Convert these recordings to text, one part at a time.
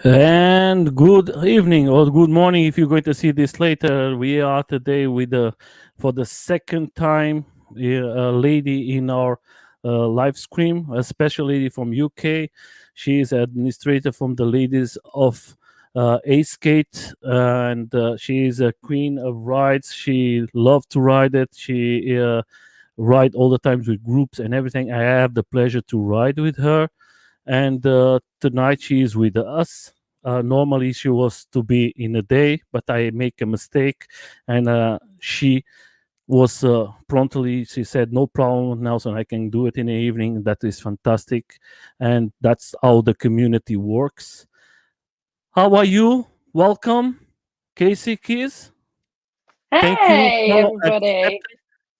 And good evening or good morning if you're going to see this later. We are today with for the second time a lady in our live stream, a special lady from UK. She is administrator from the ladies of Eastgate, and she is a queen of rides. She loves to ride it. She ride all the times with groups and everything. I have the pleasure to ride with her, and tonight she is with us. Normally she was to be in a day, but I make a mistake, and she was promptly. She said, "No problem, Nelson. I can do it in the evening." That is fantastic, and that's how the community works. How are you? Welcome, Casey Keys. Thank you Hey for everybody.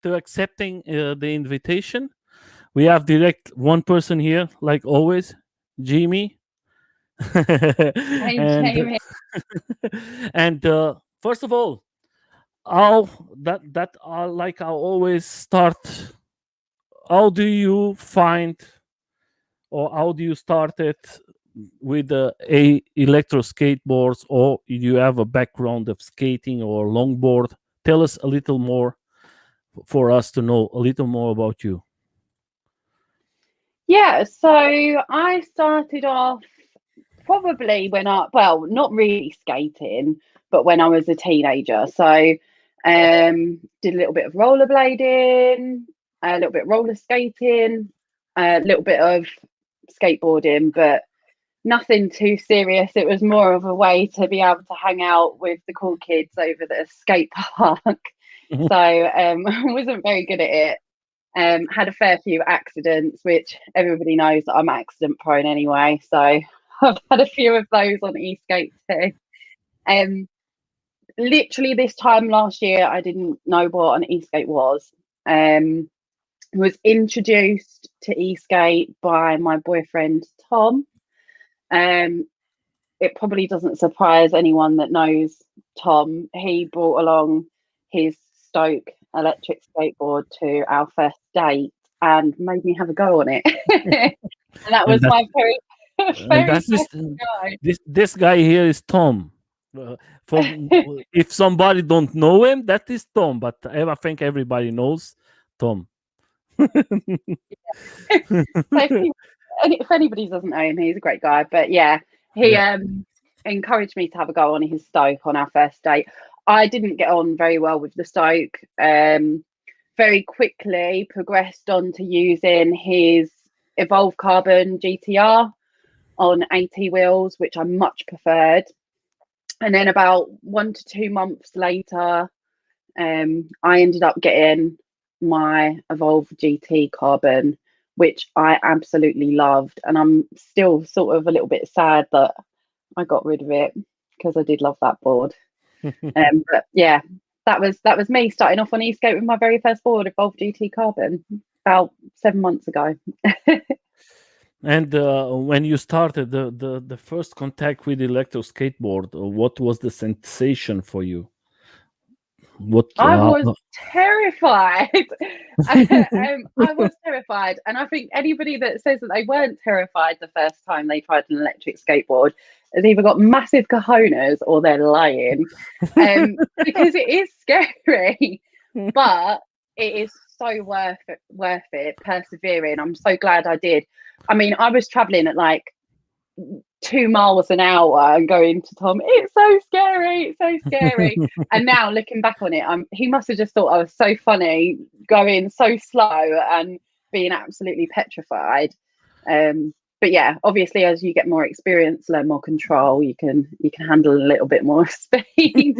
accepting the invitation. We have direct one person here, like always, Jimmy. Hey and Jamie. and first of all, how that like I always start. How do you find, or how do you start it with a electro skateboards, or you have a background of skating or longboard? Tell us a little more for us to know a little more about you. Yeah, so I started off probably well, not really skating, but when I was a teenager. So did a little bit of rollerblading, a little bit of roller skating, a little bit of skateboarding, but nothing too serious. It was more of a way to be able to hang out with the cool kids over the skate park. So I wasn't very good at it. Had a fair few accidents, which everybody knows that I'm accident prone anyway. So I've had a few of those on Eastgate too. Um, Literally this time last year, I didn't know what an Eastgate was. Was introduced to Eastgate by my boyfriend Tom. Um, it probably doesn't surprise anyone that knows Tom. He brought along his Stoke electric skateboard to our first date and made me have a go on it. And that and was that my very, and very that's first go. this guy here is Tom. For if somebody don't know him, that is Tom. But I think everybody knows Tom. So if anybody doesn't know him, he's a great guy. But yeah, he Yeah. encouraged me to have a go on his Stoke on our first date. I didn't get on very well with the Stoke. Very quickly progressed on to using his Evolve Carbon GTR on 80 wheels, which I much preferred. And then about 1 to 2 months later, I ended up getting my Evolve GT Carbon, which I absolutely loved. And I'm still sort of a little bit sad that I got rid of it because I did love that board. But yeah, that was me starting off on Eastgate with my very first board, Evolve GT Carbon, about 7 months ago. And when you started the first contact with electro skateboard, what was the sensation for you? What? I was terrified. I was terrified, and I think anybody that says that they weren't terrified the first time they tried an electric skateboard has either got massive cojones or they're lying. Because it is scary, but it is so worth it. Persevering. I'm so glad I did. I mean, I was traveling at like 2 miles an hour and going to Tom, it's so scary, it's so scary. And now looking back on it, he must have just thought I was so funny, going so slow and being absolutely petrified. But yeah, obviously as you get more experience, learn more control, you can handle a little bit more speed.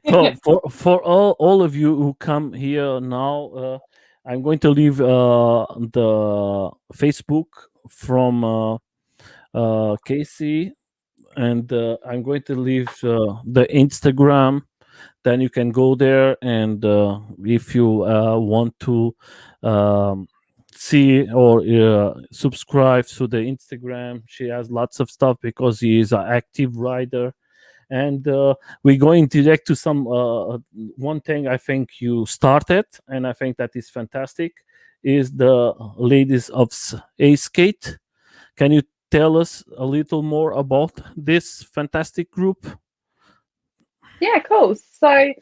So for all of you who come here now, I'm going to leave the Facebook from Casey, and I'm going to leave the Instagram. Then you can go there, and if you want to um, see or subscribe to the Instagram, she has lots of stuff because he is an active rider. And we're going direct to some one thing I think you started, and I think that is fantastic, is the ladies of Skate. Can you tell us a little more about this fantastic group? Yeah, of course. So,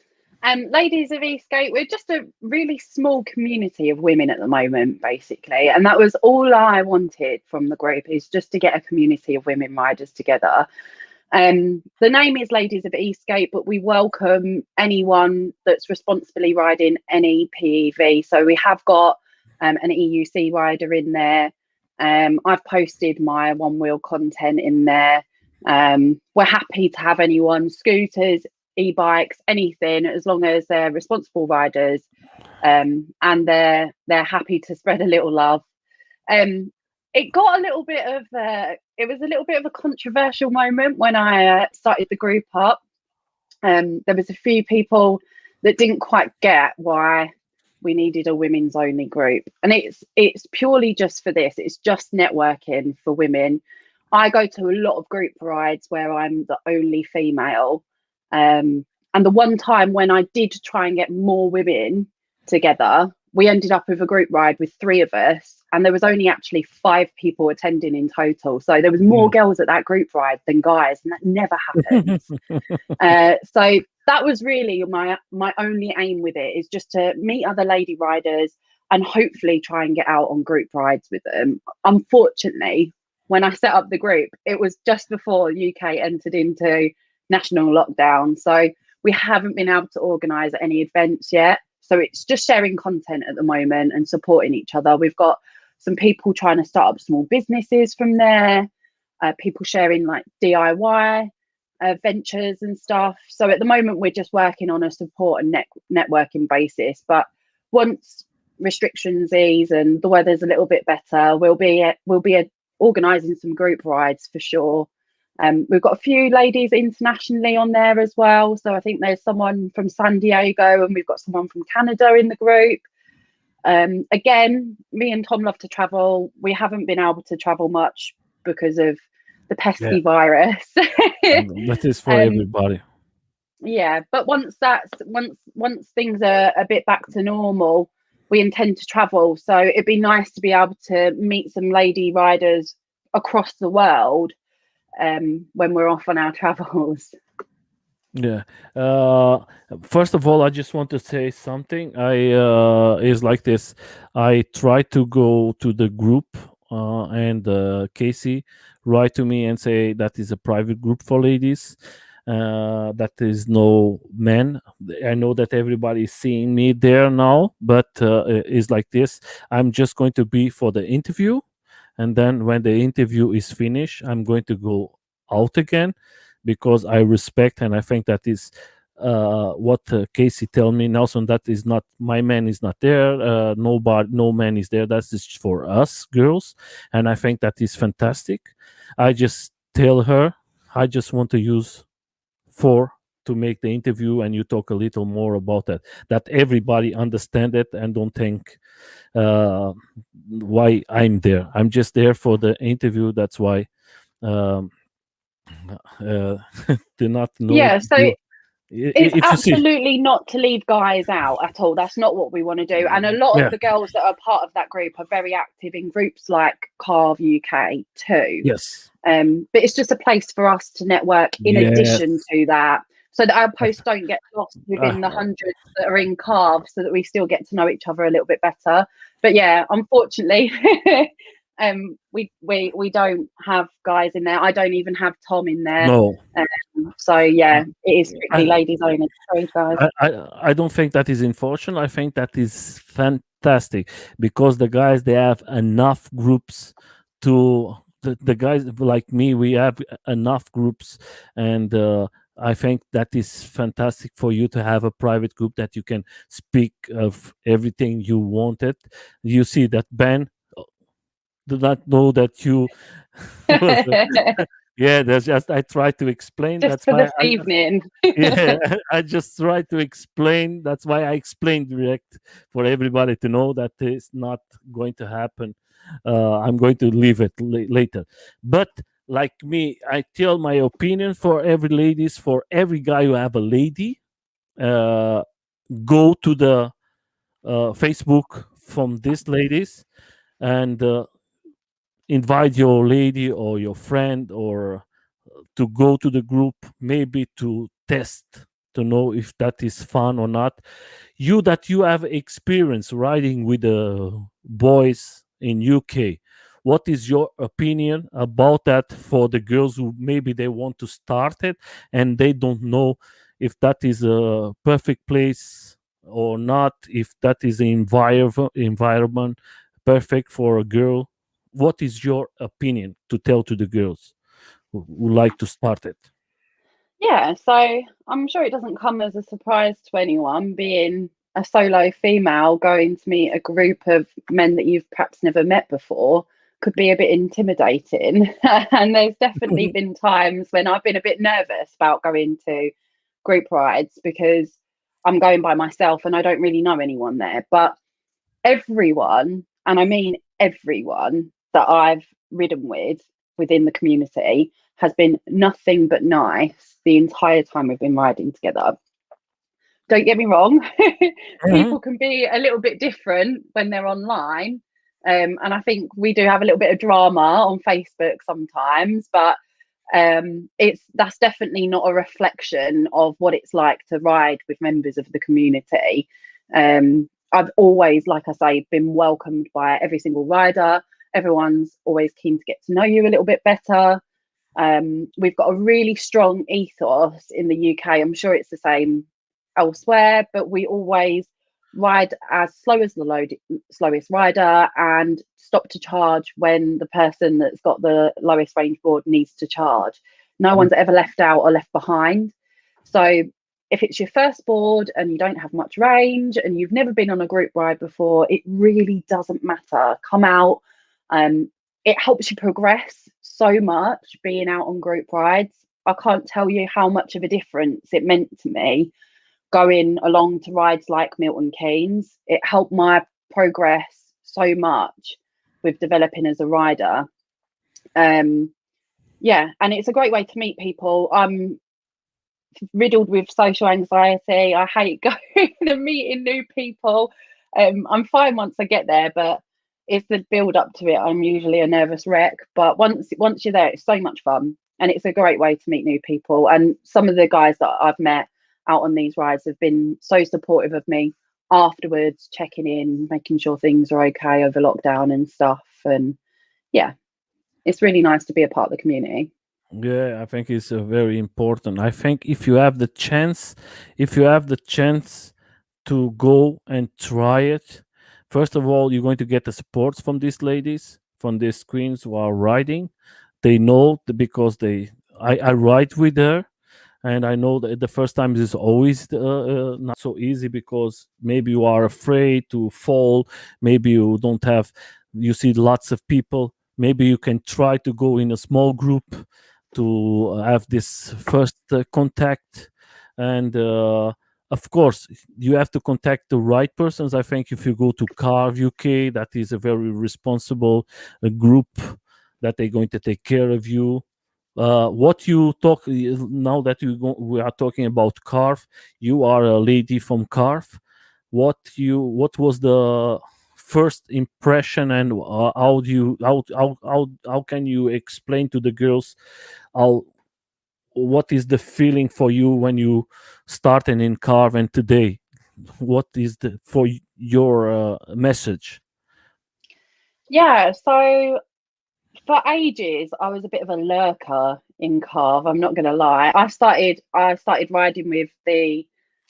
Ladies of Eastgate, we're just a really small community of women at the moment, basically. And that was all I wanted from the group, is just to get a community of women riders together. The name is Ladies of Eastgate, but we welcome anyone that's responsibly riding any PEV. So we have got an EUC rider in there. I've posted my one wheel content in there. We're happy to have anyone, scooters, e-bikes, anything, as long as they're responsible riders, and they're happy to spread a little love. It got a little bit of it was a little bit of a controversial moment when I started the group up. There was a few people that didn't quite get why we needed a women's only group, and it's purely just for this. It's just networking for women. I go to a lot of group rides where I'm the only female, and the one time when I did try and get more women together, we ended up with a group ride with 3 of us, and there was only actually 5 people attending in total. So there was more girls at that group ride than guys, and that never happens. So that was really my only aim with it, is just to meet other lady riders and hopefully try and get out on group rides with them. Unfortunately, when I set up the group, it was just before UK entered into national lockdown. So we haven't been able to organise any events yet. So it's just sharing content at the moment and supporting each other. We've got some people trying to start up small businesses from there, people sharing like DIY ventures and stuff. So at the moment, we're just working on a support and networking basis. But once restrictions ease and the weather's a little bit better, we'll be organising some group rides for sure. We've got a few ladies internationally on there as well. So I think there's someone from San Diego, and we've got someone from Canada in the group. Again, me and Tom love to travel. We haven't been able to travel much because of the pesky virus. That is for everybody. Yeah, but once things are a bit back to normal, we intend to travel. So it'd be nice to be able to meet some lady riders across the world when we're off on our travels. Yeah. First of all, I just want to say something. Is like this. I try to go to the group, and Casey write to me and say that is a private group for ladies. That is no men. I know that everybody is seeing me there now, but it's like this. I'm just going to be for the interview, and then when the interview is finished, I'm going to go out again, because I respect, and I think that is what Casey tell me, Nelson, that is not, my man is not there, no man is there, that's just for us girls, and I think that is fantastic. I just tell her I just want to use 4 to make the interview, and you talk a little more about that everybody understand it and don't think why I'm there. I'm just there for the interview. That's why do not know. Yeah, so it's absolutely not to leave guys out at all. That's not what we want to do. And a lot of the girls that are part of that group are very active in groups like Carve UK too. Yes. But it's just a place for us to network in addition to that, so that our posts don't get lost within the hundreds that are in Carve, so that we still get to know each other a little bit better. But yeah, unfortunately, we don't have guys in there. I don't even have Tom in there. No. So yeah, it is strictly ladies only. Sorry, guys. I don't think that is unfortunate. I think that is fantastic, because the guys, they have enough groups to the guys like me. We have enough groups, and I think that is fantastic for you to have a private group that you can speak of everything you wanted. You see that Ben do not know that you. Yeah, there's just, I try to explain. Just that's for why this evening. Yeah, I just try to explain. That's why I explain direct, for everybody to know that it's not going to happen. I'm going to leave it later. But like me, I tell my opinion for every ladies, for every guy who have a lady, go to the Facebook from these ladies, and invite your lady or your friend or to go to the group, maybe to test to know if that is fun or not. You that you have experience riding with the boys in UK, what is your opinion about that for the girls who maybe they want to start it and they don't know if that is a perfect place or not, if that is an environment perfect for a girl? What is your opinion to tell to the girls who like to start it? Yeah, so I'm sure it doesn't come as a surprise to anyone, being a solo female going to meet a group of men that you've perhaps never met before could be a bit intimidating. And there's definitely been times when I've been a bit nervous about going to group rides because I'm going by myself and I don't really know anyone there. But everyone, and I mean everyone that I've ridden with within the community has been nothing but nice the entire time we've been riding together. Don't get me wrong, Mhm. people can be a little bit different when they're online. And I think we do have a little bit of drama on Facebook sometimes, but it's that's definitely not a reflection of what it's like to ride with members of the community. I've always, like I say, been welcomed by every single rider. Everyone's always keen to get to know you a little bit better. We've got a really strong ethos in the UK. I'm sure it's the same elsewhere, but we always ride as slow as the slowest rider and stop to charge when the person that's got the lowest range board needs to charge. No one's ever left out or left behind. So if it's your first board and you don't have much range and you've never been on a group ride before, it really doesn't matter. Come out. Um, it helps you progress so much being out on group rides. I can't tell you how much of a difference it meant to me going along to rides like Milton Keynes. It helped my progress so much with developing as a rider. Yeah, and it's a great way to meet people. I'm riddled with social anxiety. I hate going and meeting new people. I'm fine once I get there, but it's the build up to it. I'm usually a nervous wreck, but once you're there, it's so much fun, and it's a great way to meet new people. And some of the guys that I've met out on these rides have been so supportive of me afterwards, checking in, making sure things are okay over lockdown and stuff. And yeah, it's really nice to be a part of the community. Yeah, I think it's very important. I think if you have the chance to go and try it, first of all, you're going to get the support from these ladies, from these queens who are riding. They know because I ride with her, and I know that the first time is always not so easy because maybe you are afraid to fall, maybe you don't have, you see lots of people, maybe you can try to go in a small group to have this first contact. And of course you have to contact the right persons. I think if you go to Carve UK, that is a very responsible group that they're going to take care of you. What you talk now that we are talking about Carve, you are a lady from Carve. What was the first impression, and how do you how can you explain to the girls how what is the feeling for you when you started in Carve and today? What is the for your message? Yeah, so for ages I was a bit of a lurker in Carve. I'm not gonna lie. I started riding with the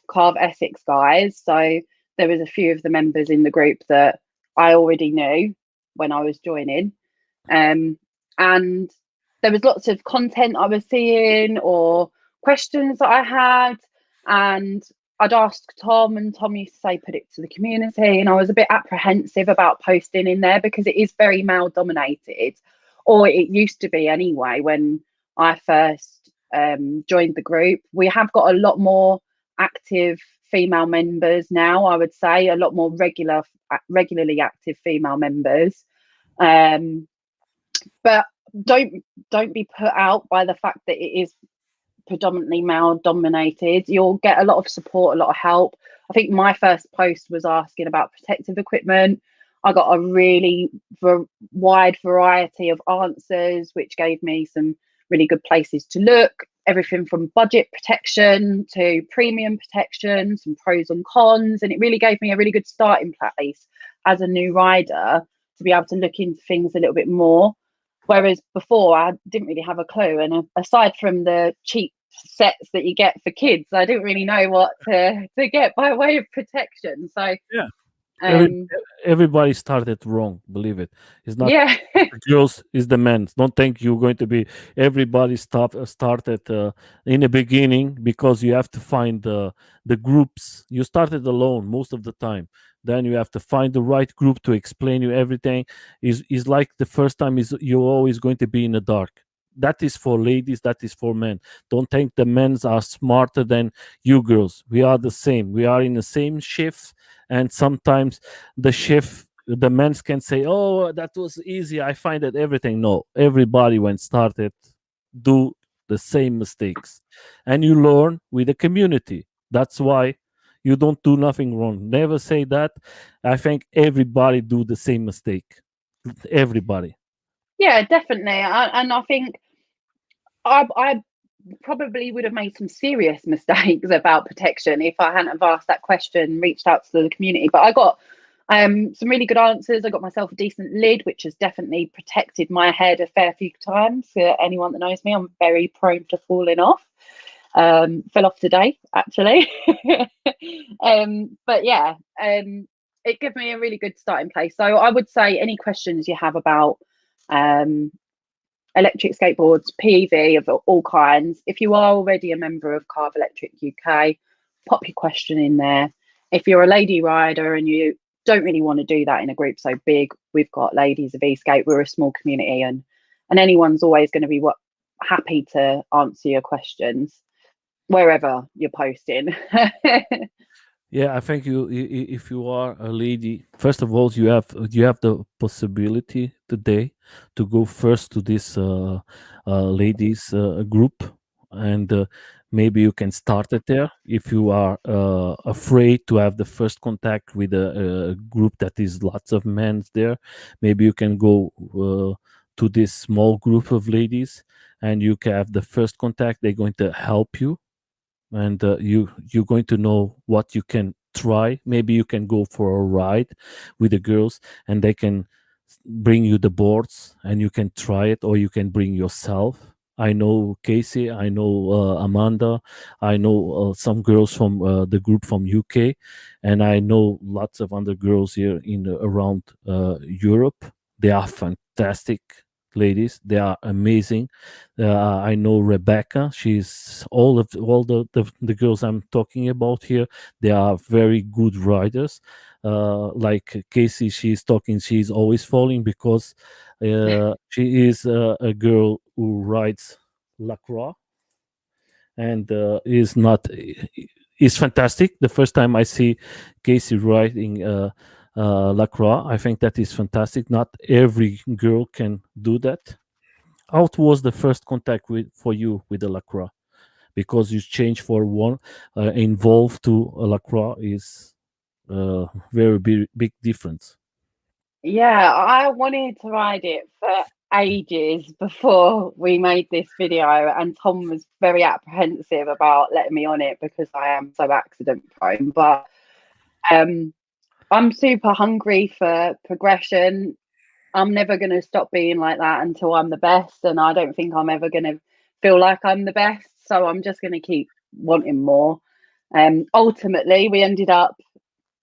Carve Essex guys, so there was a few of the members in the group that I already knew when I was joining. And there was lots of content I was seeing or questions that I had, and I'd ask Tom, and Tom used to say put it to the community, and I was a bit apprehensive about posting in there because it is very male dominated, or it used to be anyway when I first joined the group. We have got a lot more active female members now. I would say a lot more regularly active female members. Um, but don't be put out by the fact that it is predominantly male dominated. You'll get a lot of support, a lot of help. I think my first post was asking about protective equipment. I got a really wide variety of answers, which gave me some really good places to look. Everything from budget protection to premium protection, some pros and cons. And it really gave me a really good starting place as a new rider to be able to look into things a little bit more. Whereas before, I didn't really have a clue. And aside from the cheap sets that you get for kids, I didn't really know what to get by way of protection. So Yeah. um Everybody started wrong, believe it. It's not yeah. the girls, it's the men. Don't think you're going to be everybody started in the beginning, because you have to find the groups. You started alone most of the time. Then you have to find the right group to explain you everything. Is like the first time is you're always going to be in the dark. That is for ladies, that is for men. Don't think the men's are smarter than you girls. We are the same. We are in the same shift, and sometimes the men can say, oh, that was easy, I find that everything. No, everybody when started do the same mistakes, and you learn with the community. That's why you don't do nothing wrong. Never say that. I think everybody do the same mistake. Everybody. Yeah, definitely. And I think I probably would have made some serious mistakes about protection if I hadn't have asked that question, reached out to the community. But I got some really good answers. I got myself a decent lid, which has definitely protected my head a fair few times. For anyone that knows me, I'm very prone to falling off. Fell off today, actually. But yeah, it gave me a really good starting place. So I would say any questions you have about electric skateboards, PEV of all kinds. If you are already a member of Carve Electric UK, pop your question in there. If you're a lady rider and you don't really want to do that in a group so big, we've got Ladies of Eastgate. We're a small community, and anyone's always going to be happy to answer your questions wherever you're posting. Yeah, I think if you are a lady, first of all, you have the possibility today to go first to this ladies group, and maybe you can start it there. If you are afraid to have the first contact with a group that is lots of men there, maybe you can go to this small group of ladies, and you can have the first contact. They're going to help you, and you're going to know what you can try. Maybe you can go for a ride with the girls, and they can bring you the boards and you can try it, or you can bring yourself. I know Casey, I know Amanda, I know some girls from the group from UK, and I know lots of other girls here in around Europe. They are fantastic ladies, they are amazing. I know Rebecca, she's all the girls I'm talking about here, they are very good riders. Like Casey, she's always falling because she is a girl who rides lacrosse, and is fantastic. The first time I see Casey riding lacrosse, I think that is fantastic. Not every girl can do that. How was the first contact for you with the lacrosse? Because you change for one involved to a lacrosse is very big difference. Yeah, I wanted to ride it for ages before we made this video, and Tom was very apprehensive about letting me on it because I am so accident prone. But I'm super hungry for progression. I'm never going to stop being like that until I'm the best, and I don't think I'm ever going to feel like I'm the best. So I'm just going to keep wanting more. Ultimately, we ended up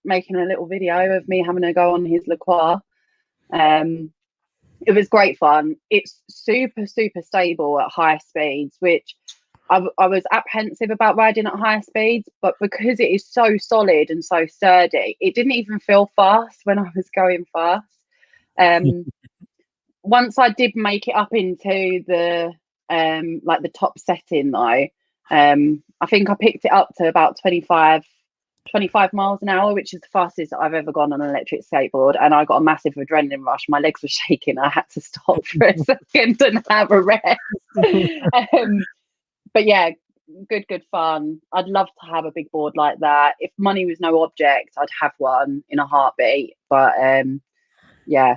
making a little video of me having to go on his lacrosse. It was great fun. It's super stable at high speeds, which I was apprehensive about riding at high speeds, but because it is so solid and so sturdy, it didn't even feel fast when I was going fast. Once I did make it up into the like the top setting though, I think I picked it up to about 25 miles an hour, which is the fastest I've ever gone on an electric skateboard. And I got a massive adrenaline rush. My legs were shaking. I had to stop for a second and have a rest. But yeah, good fun. I'd love to have a big board like that. If money was no object, I'd have one in a heartbeat. But Yeah,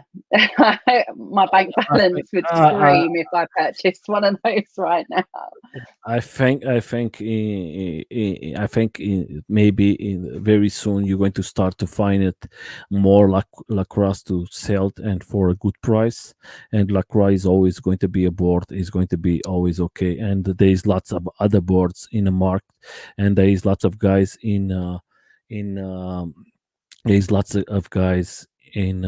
my bank I think, balance would scream if I purchased one of those right now. maybe very soon you're going to start to find it more like lacrosse to sell it and for a good price. And lacrosse is always going to be a board, is going to be always okay. And there is lots of other boards in the market, and there is lots of guys in there's lots of guys in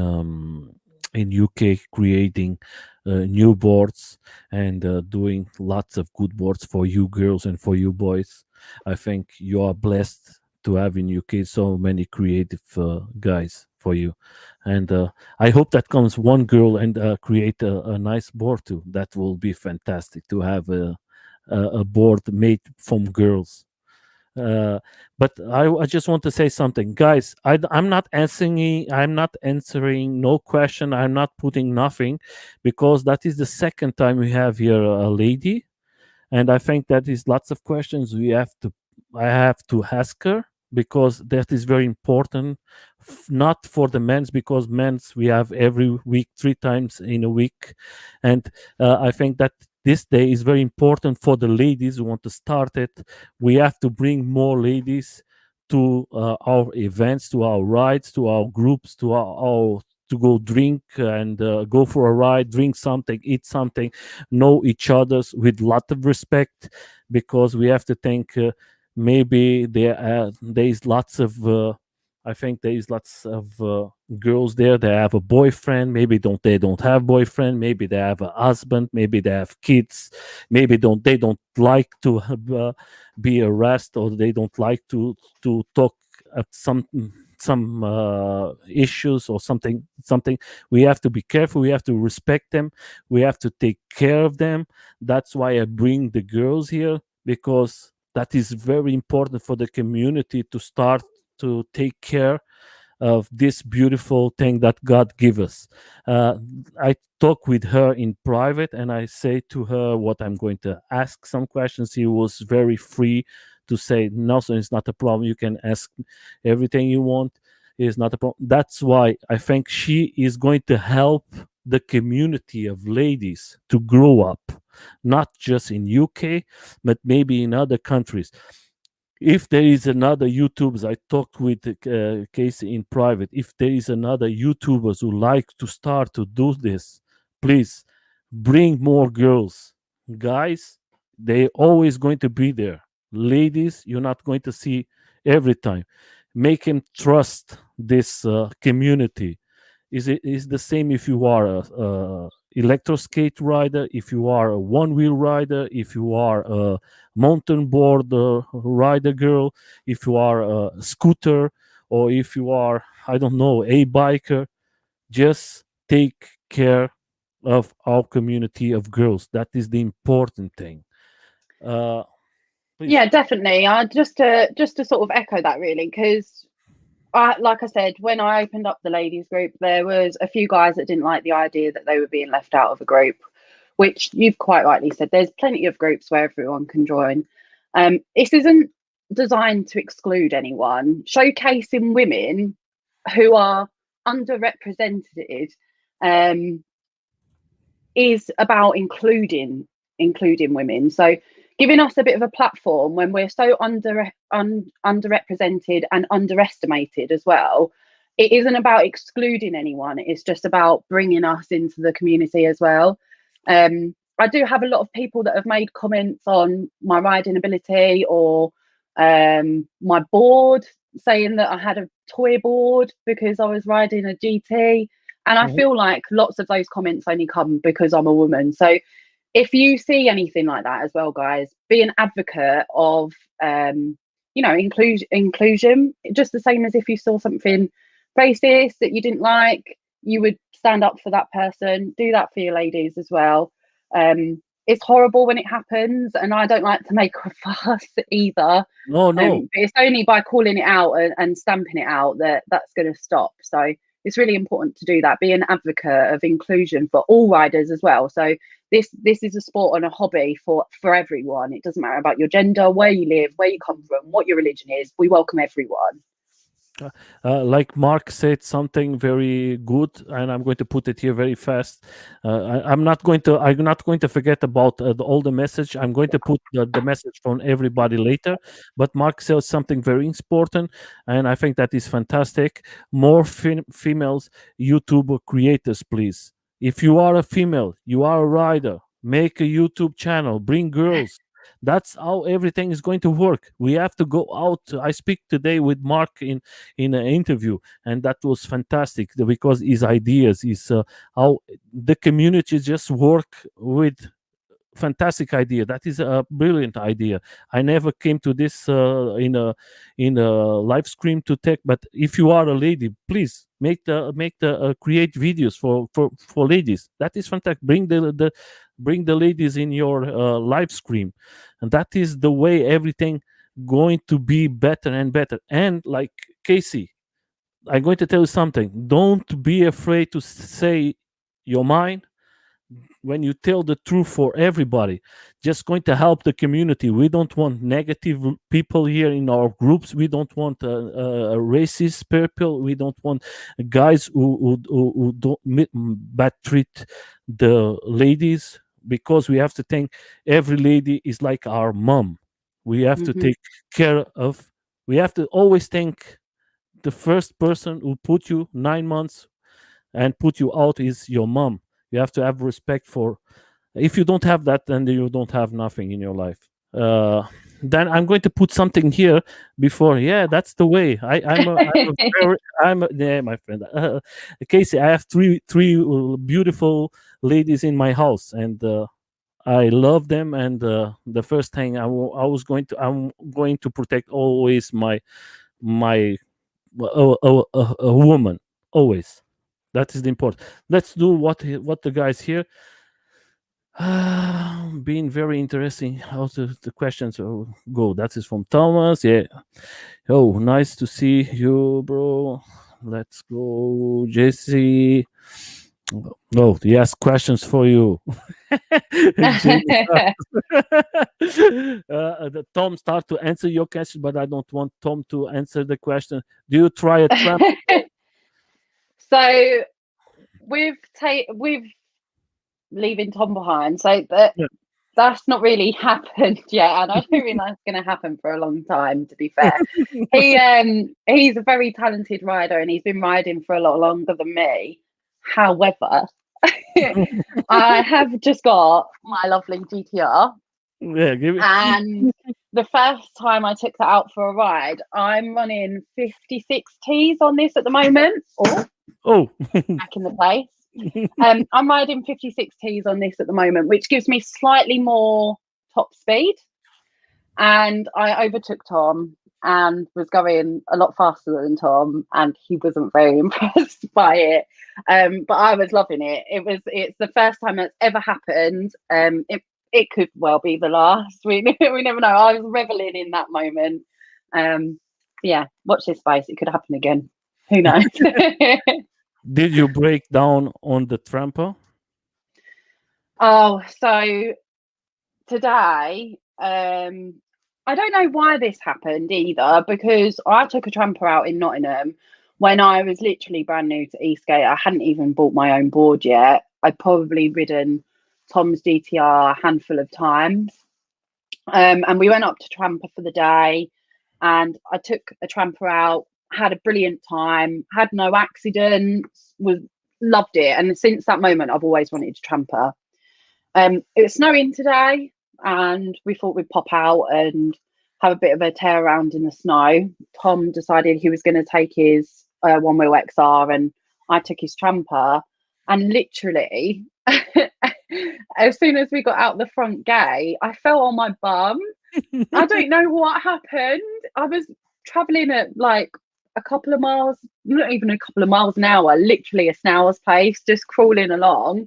UK creating new boards and doing lots of good boards for you girls and for you boys. I think you are blessed to have in UK so many creative guys for you, and I hope that comes one girl and create a nice board too. That will be fantastic to have a board made from girls. uh, but I just want to say something, guys. I'm not answering. I'm not answering no question. I'm not putting nothing, because that is the second time we have here a lady, and I think that is lots of questions we have to I have to ask her, because that is very important, not for the men's, because men's we have every week, three times in a week. And I think that this day is very important for the ladies who want to start it. We have to bring more ladies to our events, to our rides, to our groups, to our to go drink and go for a ride, drink something, eat something, know each other's with lot of respect, because we have to think maybe there is lots of I think there is lots of girls there that have a boyfriend, maybe they don't have boyfriend, maybe they have a husband, maybe they have kids, maybe they don't like to be harassed, or they don't like to talk at some issues or something. We have to be careful, we have to respect them, we have to take care of them. That's why I bring the girls here, because that is very important for the community to start to take care of this beautiful thing that God give us. Uh, I talk with her in private, and I say to her what I'm going to ask some questions. She was very free to say, Nelson, it's not a problem. You can ask everything you want. It's not a problem. That's why I think she is going to help the community of ladies to grow up, not just in UK, but maybe in other countries. If there is another YouTubers, I talked with Casey in private. If there is another YouTubers who like to start to do this, please bring more girls. Guys, they always going to be there. Ladies, you're not going to see every time. Make him trust this community. Is the same if you are a electro skate rider, if you are a one wheel rider, if you are a mountain board rider girl, if you are a scooter, or if you are, I don't know, a biker. Just take care of our community of girls. That is the important thing. uh Please. Yeah, definitely. I just to sort of echo that really, because like I said, when I opened up the ladies group, there was a few guys that didn't like the idea that they were being left out of a group, which you've quite rightly said. There's plenty of groups where everyone can join. This isn't designed to exclude anyone. Showcasing women who are underrepresented um, is about including women. So giving us a bit of a platform when we're so underrepresented and underestimated as well. It isn't about excluding anyone. It's just about bringing us into the community as well. I do have a lot of people that have made comments on my riding ability or my board, saying that I had a toy board because I was riding a GT. And I Mhm. feel like lots of those comments only come because I'm a woman. So if you see anything like that as well, guys, be an advocate of inclusion, just the same as if you saw something racist that you didn't like, you would stand up for that person. Do that for your ladies as well. It's horrible when it happens, and I don't like to make a fuss either. No, no. But it's only by calling it out and stamping it out that that's going to stop. So it's really important to do that. Be an advocate of inclusion for all riders as well. So this is a sport and a hobby for everyone. It doesn't matter about your gender, where you live, where you come from, what your religion is. We welcome everyone. Like Mark said something very good, and I'm going to put it here very fast. I'm not going to. I'm not going to forget about all the message. I'm going to put the message from everybody later. But Mark says something very important, and I think that is fantastic. More females YouTube creators, please. If you are a female, you are a rider. Make a YouTube channel. Bring girls. That's how everything is going to work. We have to go out. I speak today with Mark in an interview, and that was fantastic because his ideas is how the community just work with fantastic idea. That is a brilliant idea. I never came to this in a live stream to tech. But if you are a lady, please make the create videos for ladies. That is fantastic. Bring the ladies in your live stream, and that is the way everything going to be better and better. And like Casey, I'm going to tell you something. Don't be afraid to say your mind. When you tell the truth for everybody, just going to help the community. We don't want negative people here in our groups. We don't want racist people. We don't want guys who don't bad treat the ladies, because we have to think every lady is like our mom. We have to take care of. We have to always think the first person who put you 9 months and put you out is your mom. You have to have respect for. If you don't have that, then you don't have nothing in your life. Then I'm going to put something here before. Yeah, that's the way. Yeah, my friend. Casey, I have three beautiful ladies in my house, and I love them. And the first thing I'm going to protect always my a woman, always. That is the important. Let's do what the guys here. Being very interesting how the questions go. That is from Thomas. Yeah. Oh, nice to see you, bro. Let's go, Jesse. Oh, yes, questions for you. Tom start to answer your question, but I don't want Tom to answer the question. Do you try a tramp? So with leaving Tom behind, so that's not really happened yet, and I don't think that's going to happen for a long time, to be fair. He's a very talented rider, and he's been riding for a lot longer than me. However, I have just got my lovely GTR. Yeah, give it. And the first time I took that out for a ride, I'm running 56 Ts on this at the moment. Oh, back in the place. I'm riding 56 Ts on this at the moment, which gives me slightly more top speed. And I overtook Tom and was going a lot faster than Tom, and he wasn't very impressed by it. But I was loving it. It's the first time that's ever happened. It could well be the last. We never know. I was reveling in that moment. Yeah, watch this space. It could happen again. Who knows? Did you break down on the tramper? Oh, so today, I don't know why this happened either, because I took a tramper out in Nottingham when I was literally brand new to Eastgate. I hadn't even bought my own board yet. I'd probably ridden Tom's GTR a handful of times. And we went up to Tramper for the day, and I took a tramper out, had a brilliant time, had no accidents, loved it. And since that moment, I've always wanted to tramper. It was snowing today, and we thought we'd pop out and have a bit of a tear around in the snow. Tom decided he was going to take his one-wheel XR, and I took his tramper. And literally, as soon as we got out the front gate, I fell on my bum. I don't know what happened. I was traveling at like a couple of miles, not even a couple of miles an hour, literally a snail's pace, just crawling along.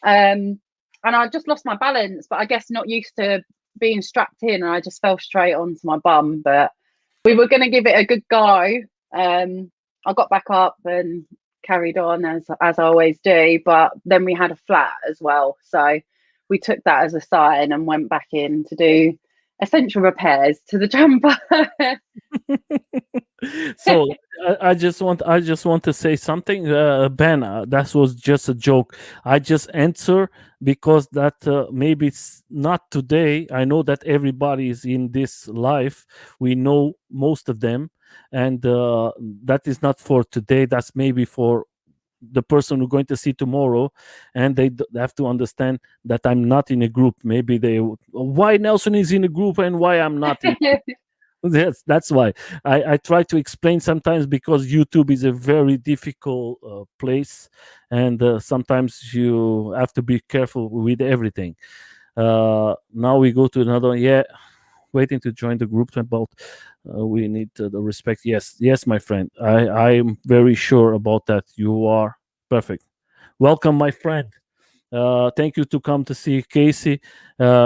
And I just lost my balance, but I guess not used to being strapped in, and I just fell straight onto my bum. But we were going to give it a good go. I got back up and carried on as I always do, but then we had a flat as well, so we took that as a sign and went back in to do essential repairs to the jumper. So I just want to say something, Ben. That was just a joke. I just answer because that maybe it's not today. I know that everybody is in this life. We know most of them, and that is not for today. That's maybe for the person we're going to see tomorrow, and they have to understand that I'm not in a group. Maybe why Nelson is in a group and why I'm not in. That's why I try to explain sometimes, because YouTube is a very difficult place, and sometimes you have to be careful with everything. Now we go to another one. Yeah, waiting to join the group about we need the respect. Yes, yes, my friend. I'm very sure about that. You are perfect. Welcome, my friend. Thank you to come to see Casey.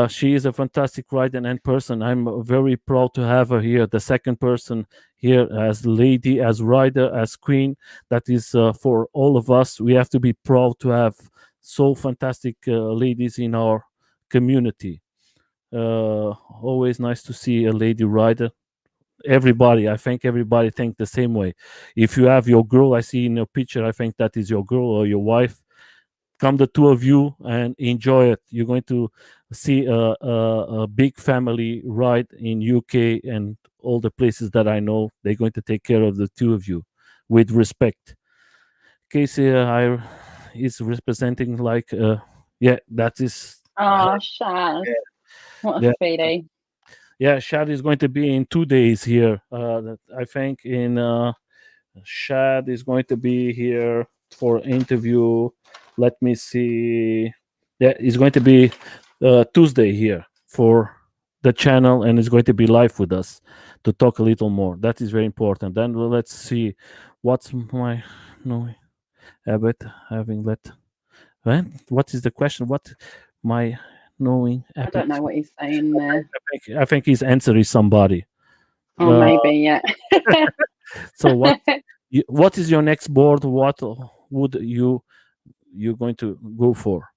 She is a fantastic rider and person. I'm very proud to have her here. The second person here as lady, as rider, as queen. That is for all of us. We have to be proud to have so fantastic ladies in our community. Always nice to see a lady rider. Everybody, I think everybody think the same way. If you have your girl, I see in your picture, I think that is your girl or your wife. Come the two of you and enjoy it. You're going to see a big family ride in UK and all the places that I know. They're going to take care of the two of you with respect. Casey, I is representing like yeah, that is Oh, Shaz, yeah, what a yeah. sweetie. Yeah, Shad is going to be in 2 days here. I think in Shad is going to be here for interview. Let me see. Yeah, he's going to be Tuesday here for the channel, and is going to be live with us to talk a little more. That is very important. Then let's see what's my no habit having let. What is the question? What my knowing I don't habit? know what he's saying there. I think his answer is somebody. Oh, Uh, maybe, yeah. so what is your next board? What would you going to go for?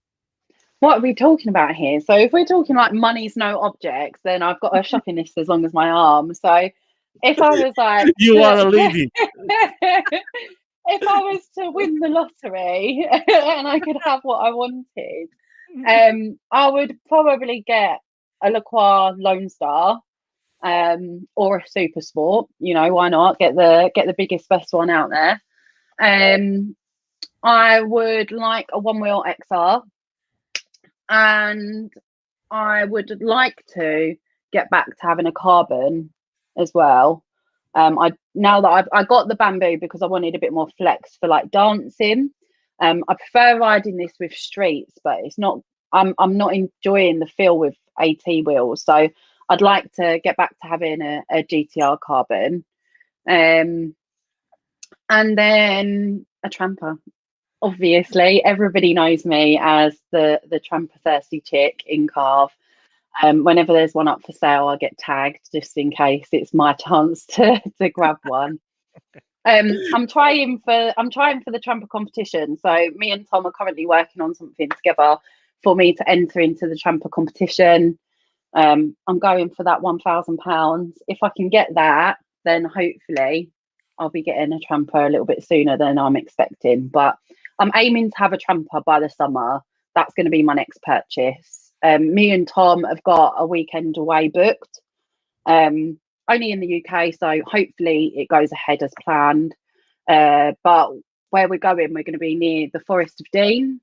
What are we talking about here? So if we're talking like money's no objects, then I've got a shopping list as long as my arm. So if I was like You are a lady. if I was to win the lottery and I could have what I wanted, I would probably get a Lacroix Lone Star, or a Super Sport. You know, why not get the biggest, best one out there? I would like a one wheel XR, and I would like to get back to having a carbon as well. I now that I got the bamboo because I wanted a bit more flex for like dancing. I prefer riding this with streets, but it's not. I'm not enjoying the feel with AT wheels, so I'd like to get back to having a GTR carbon, um, and then a tramper. Obviously, everybody knows me as the tramper thirsty chick in Carve. Whenever there's one up for sale, I get tagged just in case it's my chance to grab one. I'm trying for the tramper competition. So me and Tom are currently working on something together for me to enter into the tramper competition. I'm going for that £1,000. If I can get that, then hopefully I'll be getting a tramper a little bit sooner than I'm expecting. But I'm aiming to have a tramper by the summer. That's going to be my next purchase. Me and Tom have got a weekend away booked, only in the UK, so hopefully it goes ahead as planned. But where we're going to be near the Forest of Dean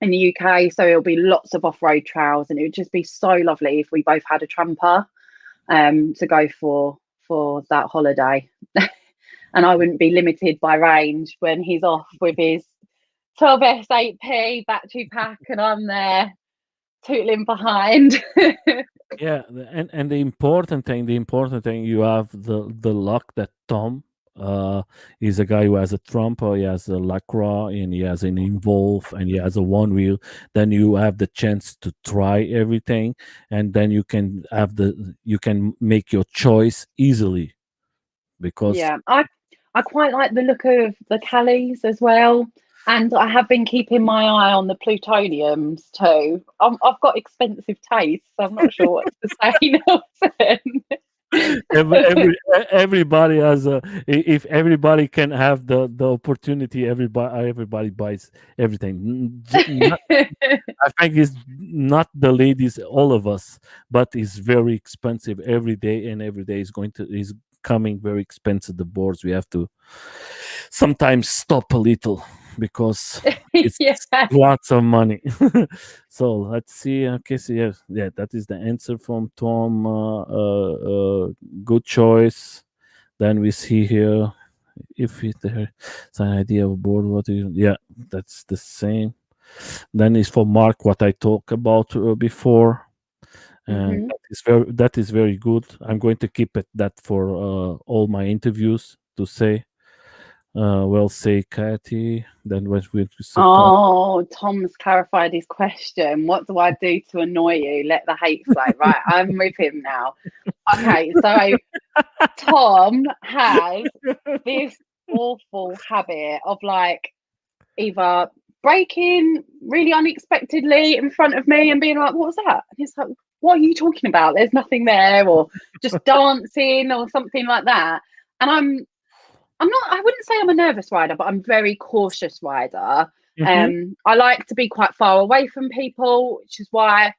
in the UK, so it'll be lots of off-road trails, and it would just be so lovely if we both had a tramper to go for that holiday. And I wouldn't be limited by range when he's off with his 12S 8P battery pack and I'm there tootling behind. Yeah, and the important thing, you have the luck that Tom is a guy who has a trumper, he has a lacroix, and he has an involve, and he has a one wheel. Then you have the chance to try everything, and then you can make your choice easily because Yeah, I quite like the look of the Callies as well. And I have been keeping my eye on the plutoniums too. I've got expensive tastes, so I'm not sure what to say, Nelson. everybody has a. If everybody can have the opportunity, everybody buys everything. I think it's not the ladies, all of us, but it's very expensive every day, and every day is coming very expensive. The boards we have to sometimes stop a little because it's Yeah. lots of money. So let's see. Okay, so yeah, that is the answer from Tom. Good choice. Then we see here if there's an idea of board. What do you? Yeah, that's the same. Then is for Mark what I talked about before, and Hmm. that is very good. I'm going to keep it that for all my interviews to say. Well, say Kathy. Then when we say Tom. Oh, Tom's clarified his question. What do I do to annoy you? Let the hate flow. Right, I'm with him now. Okay, so Tom has this awful habit of like either breaking really unexpectedly in front of me and being like, "What was that?" And he's like, "What are you talking about? There's nothing there," or just dancing or something like that. And I'm not, I wouldn't say I'm a nervous rider, but I'm very cautious rider. Mhm. I like to be quite far away from people, which is why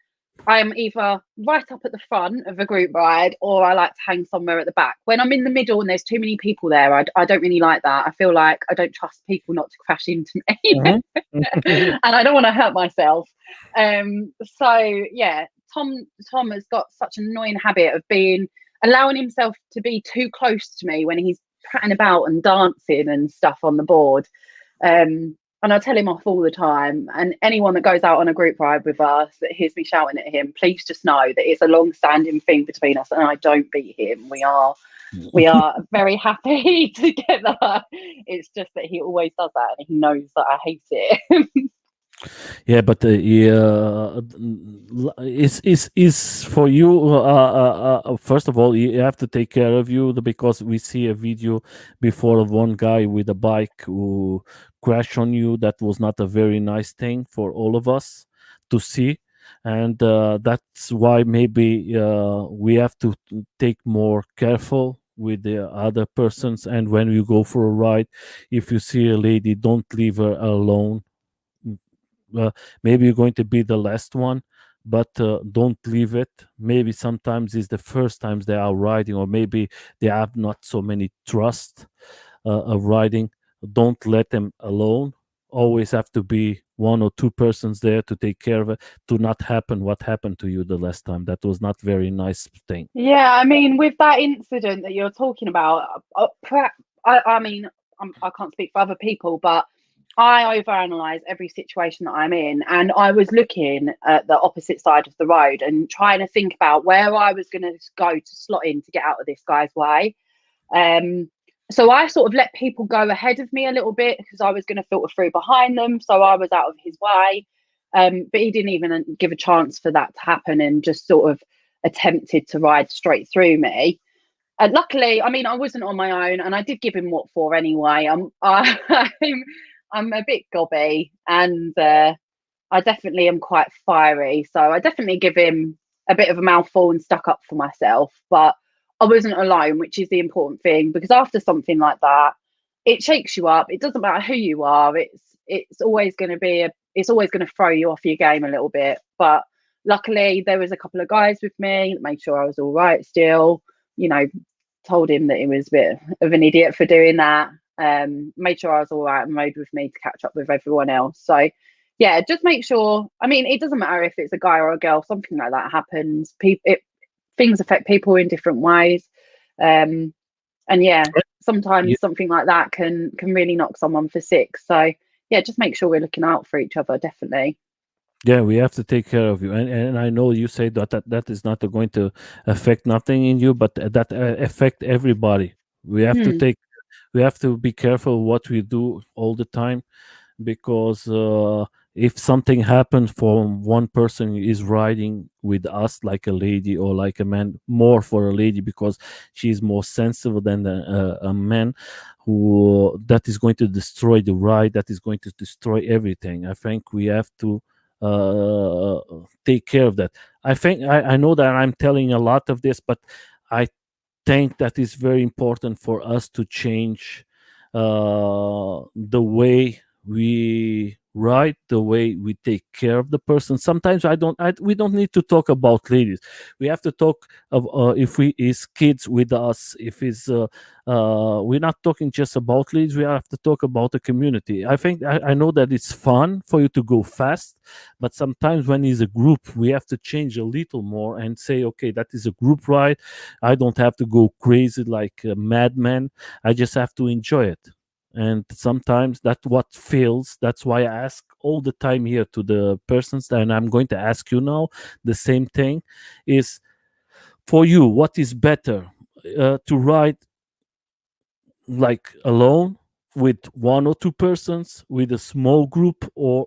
I'm either right up at the front of a group ride or I like to hang somewhere at the back. When I'm in the middle and there's too many people there, I don't really like that. I feel like I don't trust people not to crash into me Mhm. and I don't want to hurt myself. So yeah, Tom has got such an annoying habit of allowing himself to be too close to me when he's prattling about and dancing and stuff on the board. And I tell him off all the time. And anyone that goes out on a group ride with us that hears me shouting at him, please just know that it's a long-standing thing between us, and I don't beat him. We are very happy together. It's just that he always does that, and he knows that I hate it. Yeah, but yeah, is for you. First of all, you have to take care of you because we see a video before of one guy with a bike who crashed on you. That was not a very nice thing for all of us to see, and that's why maybe we have to take more careful with the other persons. And when you go for a ride, if you see a lady, don't leave her alone. uh, Maybe you're going to be the last one, but don't leave it. Maybe sometimes it's the first times they are riding, or maybe they have not so many trust of riding. Don't let them alone. Always have to be one or two persons there to take care of it, to not happen what happened to you the last time. That was not very nice thing. Yeah, I mean, with that incident that you're talking about, I mean, I can't speak for other people, but I overanalyze every situation that I'm in. And I was looking at the opposite side of the road and trying to think about where I was going to go to slot in to get out of this guy's way. Um, so I sort of let people go ahead of me a little bit because I was going to filter through behind them. So I was out of his way. But he didn't even give a chance for that to happen and just sort of attempted to ride straight through me. And luckily, I mean, I wasn't on my own, and I did give him what for anyway. I'm a bit gobby, and I definitely am quite fiery. So I definitely give him a bit of a mouthful and stuck up for myself. But I wasn't alone, which is the important thing, because after something like that, it shakes you up. It doesn't matter who you are. It's always going to be it's always going to throw you off your game a little bit. But luckily, there was a couple of guys with me that made sure I was all right still. You know, told him that he was a bit of an idiot for doing that. Made sure I was all right and rode with me to catch up with everyone else. So yeah, just make sure. I mean, it doesn't matter if it's a guy or a girl. Something like that happens. Things affect people in different ways. And yeah, Yeah, sometimes something like that can really knock someone for six. So yeah, just make sure we're looking out for each other. Definitely. yeah, we have to take care of you, and I know you say that is not going to affect nothing in you, but that affect everybody. We have to Hmm. take we have to be careful what we do all the time, because if something happens from one person is riding with us, like a lady or like a man, more for a lady because she's more sensitive than a man, who that is going to destroy the ride, that is going to destroy everything. I think we have to take care of that. I know that I'm telling a lot of this, but I think that is very important for us to change the way we write, the way we take care of the person. Sometimes we don't need to talk about ladies. We have to talk of if we is kids with us, if it's we're not talking just about ladies. We have to talk about the community. I think I know that it's fun for you to go fast, but sometimes when it's a group, we have to change a little more and say, okay, that is a group ride. I don't have to go crazy like a madman. I just have to enjoy it. And sometimes that's what fails. That's why I ask all the time here to the persons, and I'm going to ask you now the same thing: is for you, what is better, to ride like alone, with one or two persons, with a small group, or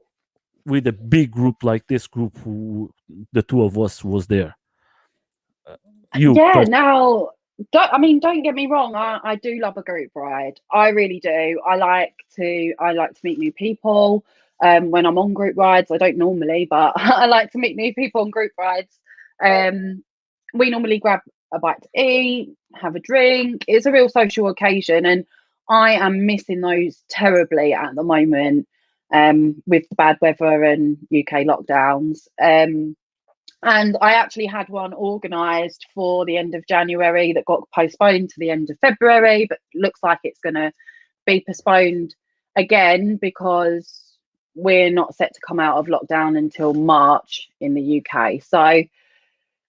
with a big group like this group who the two of us was there? You Yeah, person. now, don't get me wrong. I do love a group ride. I really do. I like to meet new people. When I'm on group rides, I don't normally, but I like to meet new people on group rides. Um, we normally grab a bite to eat, have a drink. It's a real social occasion, and I am missing those terribly at the moment. With the bad weather and UK lockdowns. And I actually had one organised for the end of January that got postponed to the end of February, but looks like it's going to be postponed again because we're not set to come out of lockdown until March in the UK. So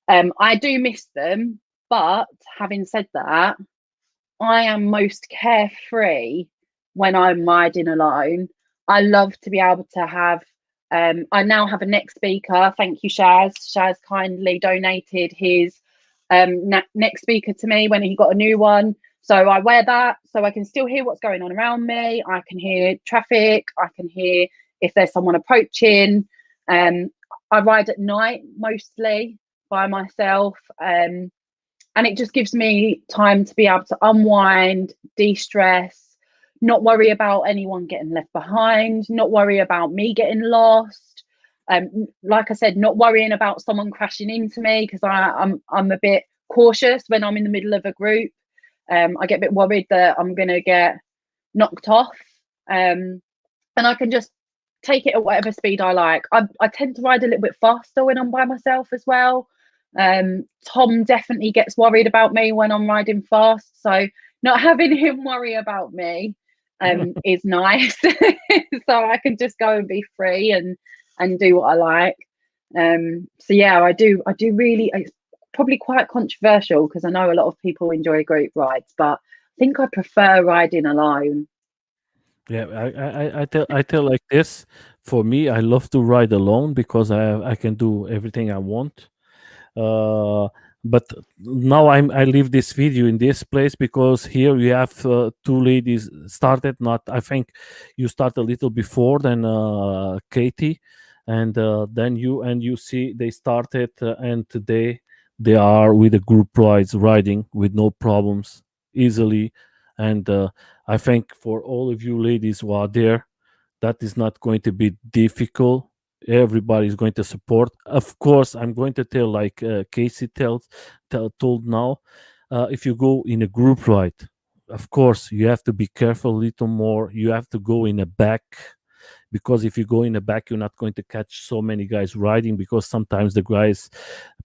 I do miss them. But having said that, I am most carefree when I'm riding alone. I love to be able to have. I now have a neck speaker. Thank you, Shaz. Shaz kindly donated his neck speaker to me when he got a new one. So I wear that so I can still hear what's going on around me. I can hear traffic. I can hear if there's someone approaching. I ride at night mostly by myself. And it just gives me time to be able to unwind, de-stress, not worry about anyone getting left behind, not worry about me getting lost. Like I said, not worrying about someone crashing into me because I'm a bit cautious when I'm in the middle of a group. I get a bit worried that I'm going to get knocked off. And I can just take it at whatever speed I like. I tend to ride a little bit faster when I'm by myself as well. Tom definitely gets worried about me when I'm riding fast, so not having him worry about me is nice. So I can just go and be free and do what I like. So yeah, I do really. It's probably quite controversial because I know a lot of people enjoy group rides, but I think I prefer riding alone. Yeah, I tell like this. For me, I love to ride alone because I can do everything I want. Uh, but now I leave this video in this place because here we have two ladies started. Not I think you start a little before than Katie, and then you see they started, and today they are with a group rides riding with no problems easily, and I think for all of you ladies who are there, that is not going to be difficult. Everybody is going to support. Of course, I'm going to tell like Casey told now. If you go in a group ride, of course you have to be careful a little more. You have to go in the back because if you go in the back, you're not going to catch so many guys riding because sometimes the guys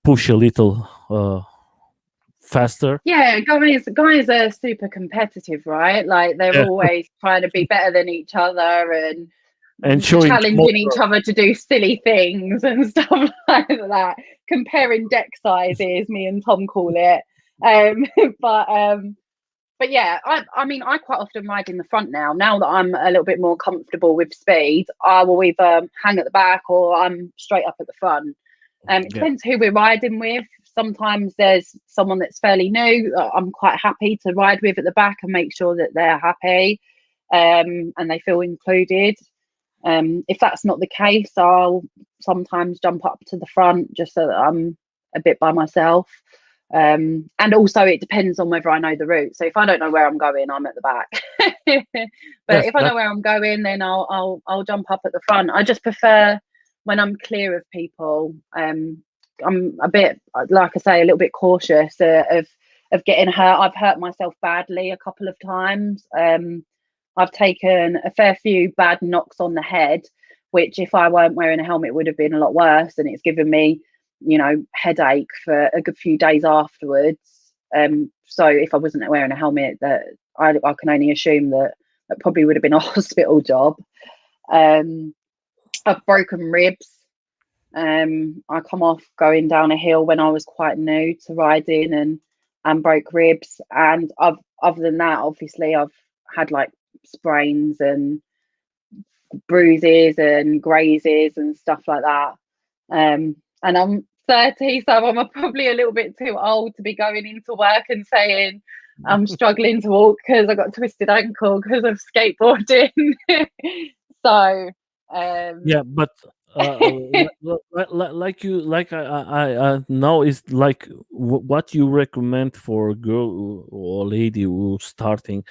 push a little faster. Yeah, guys are super competitive, right? Like they're Yeah, always trying to be better than each other and and showing the challenging each motor. other to do silly things and stuff like that. Comparing deck sizes, me and Tom call it. Um, but but yeah, I mean, I quite often ride in the front now. Now that I'm a little bit more comfortable with speed, I will either hang at the back or I'm straight up at the front. It Yeah. depends who we're riding with. Sometimes there's someone that's fairly new. I'm quite happy to ride with at the back and make sure that they're happy and they feel included. If that's not the case, I'll sometimes jump up to the front just so that I'm a bit by myself. And also it depends on whether I know the route. So if I don't know where I'm going, I'm at the back. But Yes, if I that know where I'm going, then I'll jump up at the front. I just prefer when I'm clear of people. I'm a bit, like I say, a little bit cautious of of getting hurt. I've hurt myself badly a couple of times. I've taken a fair few bad knocks on the head, which if I weren't wearing a helmet would have been a lot worse, and it's given me, headache for a good few days afterwards. So if I wasn't wearing a helmet, that I can only assume that probably would have been a hospital job. I've broken ribs. I come off going down a hill when I was quite new to riding and broke ribs. And other than that, obviously, I've had like sprains and bruises and grazes and stuff like that. And I'm 30, so I'm probably a little bit too old to be going into work and saying I'm struggling to walk because I got a twisted ankle because of skateboarding. So yeah, but like I know is like what you recommend for a girl or lady who's starting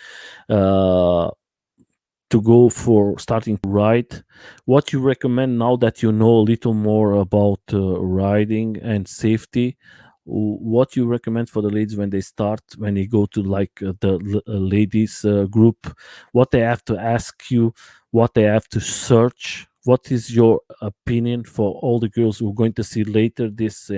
to go for starting to ride. What you recommend now that you know a little more about riding and safety? What you recommend for the ladies when they start, when they go to like the ladies group? What they have to ask you, what they have to search? What is your opinion for all the girls who are going to see later this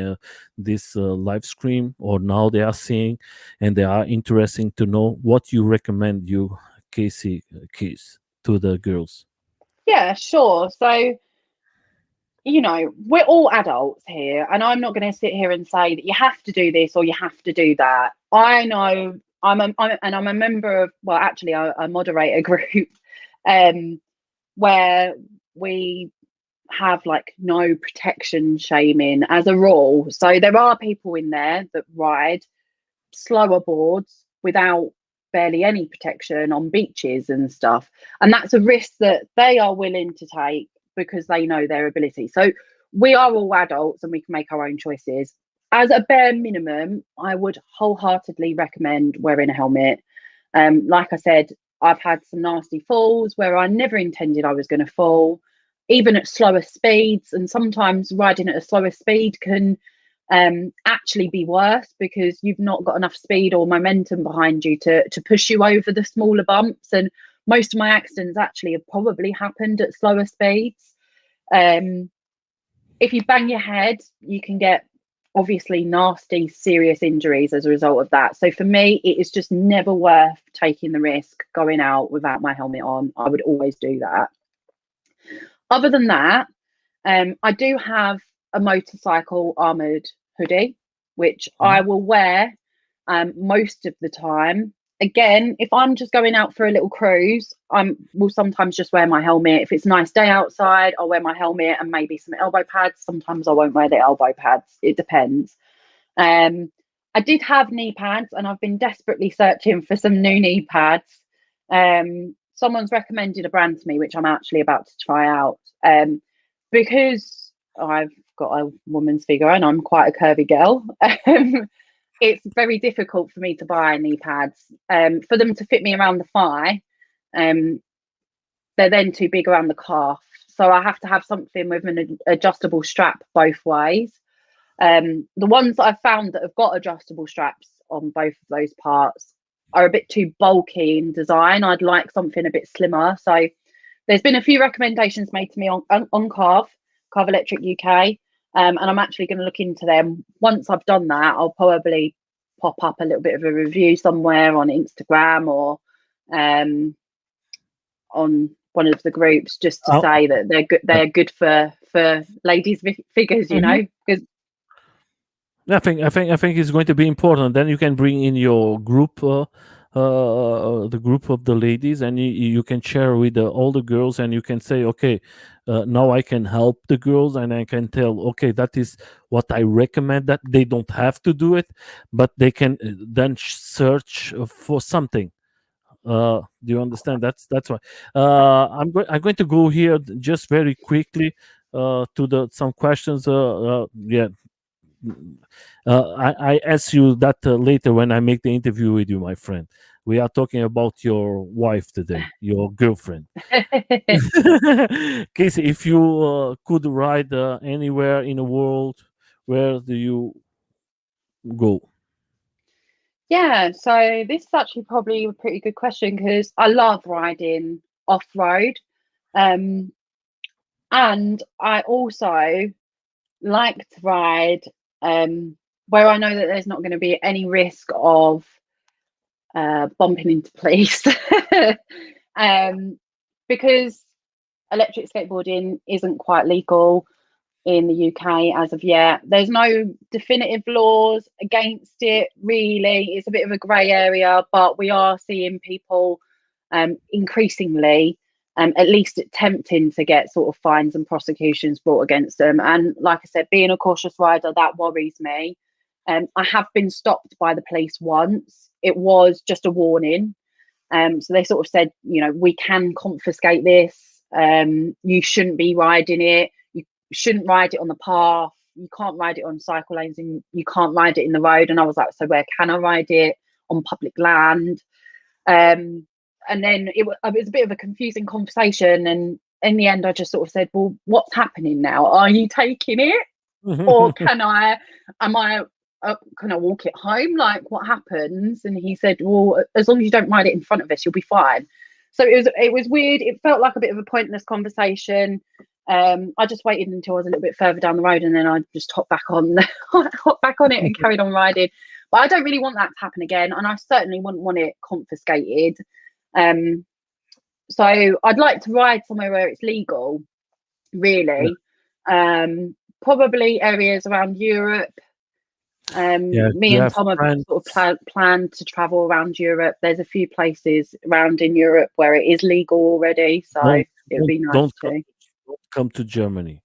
live stream, or now they are seeing and they are interested to know what you recommend you, Casey, keys to the girls? yeah, sure. So we're all adults here, and I'm not going to sit here and say that you have to do this or you have to do that. I know I'm a member of, well, actually, I moderate a group where we have like no protection shaming as a rule. So there are people in there that ride slower boards without barely any protection on beaches and stuff, and that's a risk that they are willing to take because they know their ability. So we are all adults and we can make our own choices. As a bare minimum, I would wholeheartedly recommend wearing a helmet. Like I said, I've had some nasty falls where I never intended I was going to fall, even at slower speeds. And sometimes riding at a slower speed can actually be worse because you've not got enough speed or momentum behind you to push you over the smaller bumps. And most of my accidents actually have probably happened at slower speeds. If you bang your head, you can get obviously nasty, serious injuries as a result of that. So for me, it is just never worth taking the risk going out without my helmet on. I would always do that. Other than that, I do have a motorcycle armoured hoodie, which I will wear most of the time. Again, if I'm just going out for a little cruise, I will sometimes just wear my helmet. If it's a nice day outside, I'll wear my helmet and maybe some elbow pads. Sometimes I won't wear the elbow pads. It depends. I did have knee pads, and I've been desperately searching for some new knee pads. Someone's recommended a brand to me, which I'm actually about to try out. Because I've got a woman's figure and I'm quite a curvy girl, it's very difficult for me to buy knee pads. For them to fit me around the thigh, they're then too big around the calf. So I have to have something with an adjustable strap both ways. The ones that I've found that have got adjustable straps on both of those parts are a bit too bulky in design. I'd like something a bit slimmer. So there's been a few recommendations made to me on Carve Electric UK, and I'm actually going to look into them. Once I've done that, I'll probably pop up a little bit of a review somewhere on Instagram or on one of the groups, just to say that they're good. They're good for ladies figures, because I think it's going to be important. Then you can bring in your group, the group of the ladies, and you can share with all the girls, and you can say, okay, now I can help the girls, and I can tell, okay, that is what I recommend. That they don't have to do it, but they can then search for something. Do you understand? That's why I'm going to go here just very quickly to some questions. Yeah. I ask you that later when I make the interview with you, my friend. We are talking about your wife today, your girlfriend. Casey, if you could ride anywhere in the world, where do you go? Yeah, so this is actually probably a pretty good question because I love riding off road. Um, and I also like to ride where I know that there's not going to be any risk of bumping into police. Because electric skateboarding isn't quite legal in the UK as of yet. There's no definitive laws against it, really. It's a bit of a grey area, but we are seeing people increasingly, at least attempting to get sort of fines and prosecutions brought against them. And like I said, being a cautious rider, that worries me. I have been stopped by the police once. It was just a warning. So they sort of said, you know, we can confiscate this. You shouldn't be riding it. You shouldn't ride it on the path. You can't ride it on cycle lanes, and you can't ride it in the road. And I was like, so where can I ride it? On public land? And then it was a bit of a confusing conversation. And in the end, I just sort of said, well, what's happening now? Are you taking it? Or am I can I walk it home? Like, what happens? And he said, well, as long as you don't ride it in front of us, you'll be fine. So it was weird. It felt like a bit of a pointless conversation. I just waited until I was a little bit further down the road, and then I just hopped back on it and carried on riding. But I don't really want that to happen again, and I certainly wouldn't want it confiscated. So I'd like to ride somewhere where it's legal, really. Probably areas around Europe. Yeah, Me you and have Tom have friends. sort of planned to travel around Europe. There's a few places around in Europe where it is legal already, so Don't it would be nice to. don't come to Germany.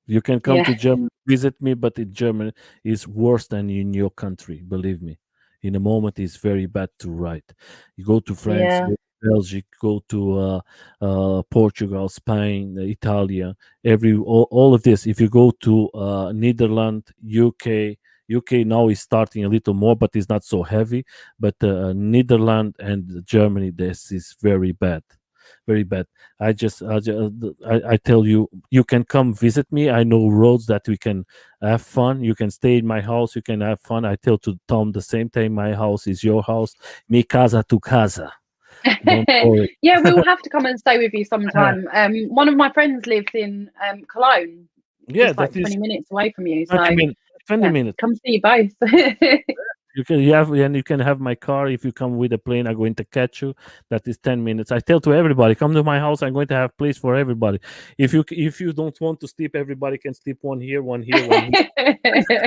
You can come Yeah, to Germany, visit me, but in Germany is worse than in your country. Believe me. In a moment, it's very bad to write. You go to France, yeah. go to Belgium, go to Portugal, Spain, Italy, all of this. If you go to Netherlands, UK now is starting a little more, but it's not so heavy. But Netherlands and Germany, this is very bad, very bad. I tell you, you can come visit me. I know roads that we can have fun. You can stay in my house. You can have fun. I tell to Tom the same time. My house is your house. Mi casa tu casa. Don't worry. Yeah, we'll have to come and stay with you sometime. One of my friends lives in Cologne, Yeah, just like that 20 is minutes away from you. 20 So minutes. 20 yeah, minutes. come see you both. You have, and you can have my car. If you come with a plane, I'm going to catch you. That is 10 minutes. I tell to everybody, come to my house. I'm going to have place for everybody. If you don't want to sleep, everybody can sleep, one here, one here, one here.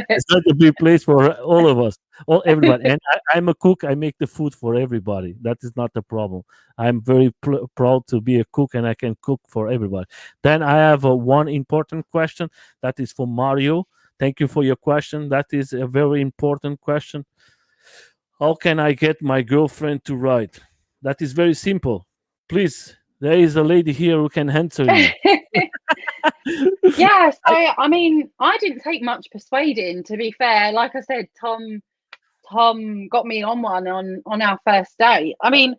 It's not a big place for all of us, all everybody. And I'm a cook. I make the food for everybody. That is not a problem. I'm very proud to be a cook, and I can cook for everybody. Then I have one important question that is for Mario. Thank you for your question. That is a very important question. How can I get my girlfriend to ride? That is very simple. Please, there is a lady here who can answer you. Yeah, so I, I mean, I didn't take much persuading, to be fair. Like I said, Tom got me on one on our first date. I mean,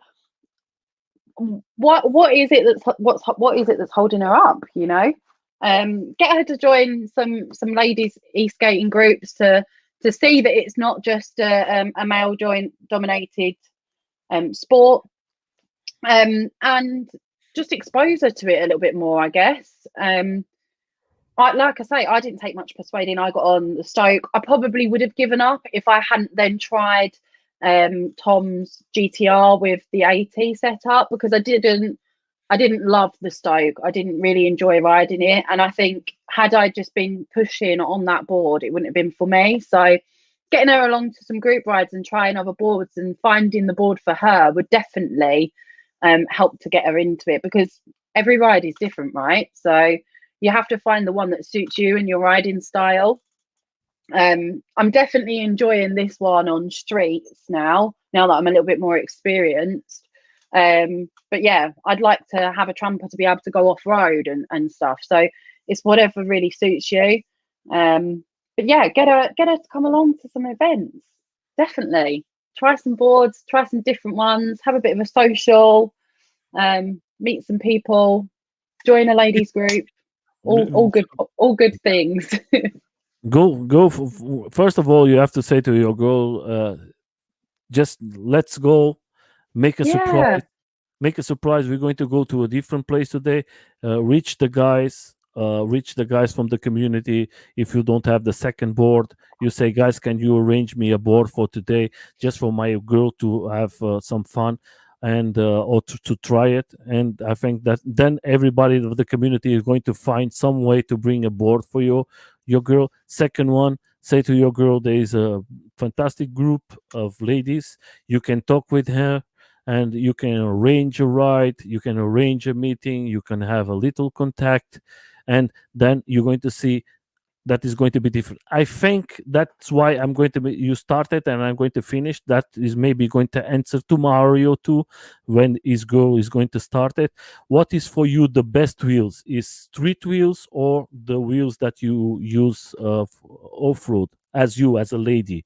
what is it what is it that's holding her up? You know, get her to join some ladies Eastgate groups to see that it's not just a male joint dominated sport, and just expose her to it a little bit more, I guess. Like I say, I didn't take much persuading. I got on the Stoke. I probably would have given up if I hadn't then tried Tom's GTR with the AT setup, because I didn't love the Stoke. I didn't really enjoy riding it, and I think had I just been pushing on that board, it wouldn't have been for me. So getting her along to some group rides and trying other boards and finding the board for her would definitely help to get her into it, because every ride is different, right? So you have to find the one that suits you and your riding style. I'm definitely enjoying this one on streets now that I'm a little bit more experienced. But yeah, I'd like to have a tramper to be able to go off road and stuff. So it's whatever really suits you. But yeah, get her to come along to some events. Definitely try some boards, try some different ones, have a bit of a social, meet some people, join a ladies group. All good things. go. First of all, you have to say to your girl, just let's go, make a Yeah. surprise, make a surprise. We're going to go to a different place today. Reach the guys from the community. If you don't have the second board, you say, guys, can you arrange me a board for today, just for my girl to have some fun, and or to try it. And I think that then everybody of the community is going to find some way to bring a board for your girl. Second one, say to your girl, there is a fantastic group of ladies. You can talk with her, and you can arrange a ride, you can arrange a meeting, you can have a little contact, and then you're going to see that is going to be different. I think that's why I'm going to be, you started and I'm going to finish. That is maybe going to answer to Mario too, when his girl is going to start it. What is for you the best wheels? Is street wheels or the wheels that you use off road, as you as a lady?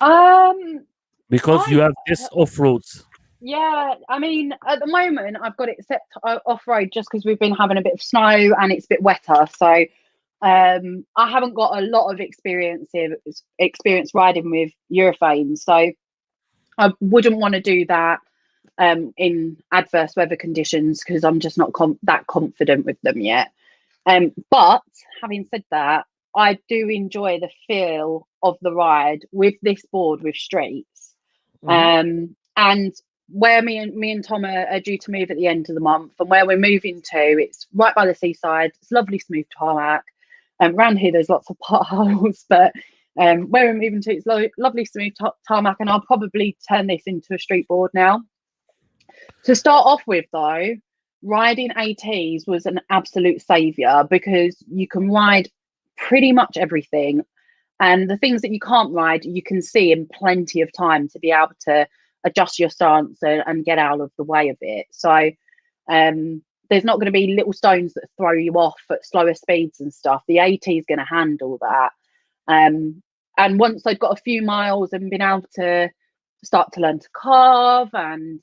Um, Because you I have this off roads. Yeah, I mean, at the moment, I've got it set off road just because we've been having a bit of snow and it's a bit wetter. So, I haven't got a lot of experience riding with urethane. So, I wouldn't want to do that in adverse weather conditions because I'm just not that confident with them yet. But having said that, I do enjoy the feel of the ride with this board with streets. Mhm. And where me and Tom are due to move at the end of the month, and where we're moving to, it's right by the seaside. It's lovely, smooth tarmac. Around here, there's lots of potholes, but where we're moving to, it's lovely, smooth tarmac. And I'll probably turn this into a street board now. To start off with, though, riding ATs was an absolute savior because you can ride pretty much everything. And the things that you can't ride, you can see in plenty of time to be able to adjust your stance and get out of the way of it. So there's not going to be little stones that throw you off at slower speeds and stuff. The AT is going to handle that. And once I'd got a few miles and been able to start to learn to carve and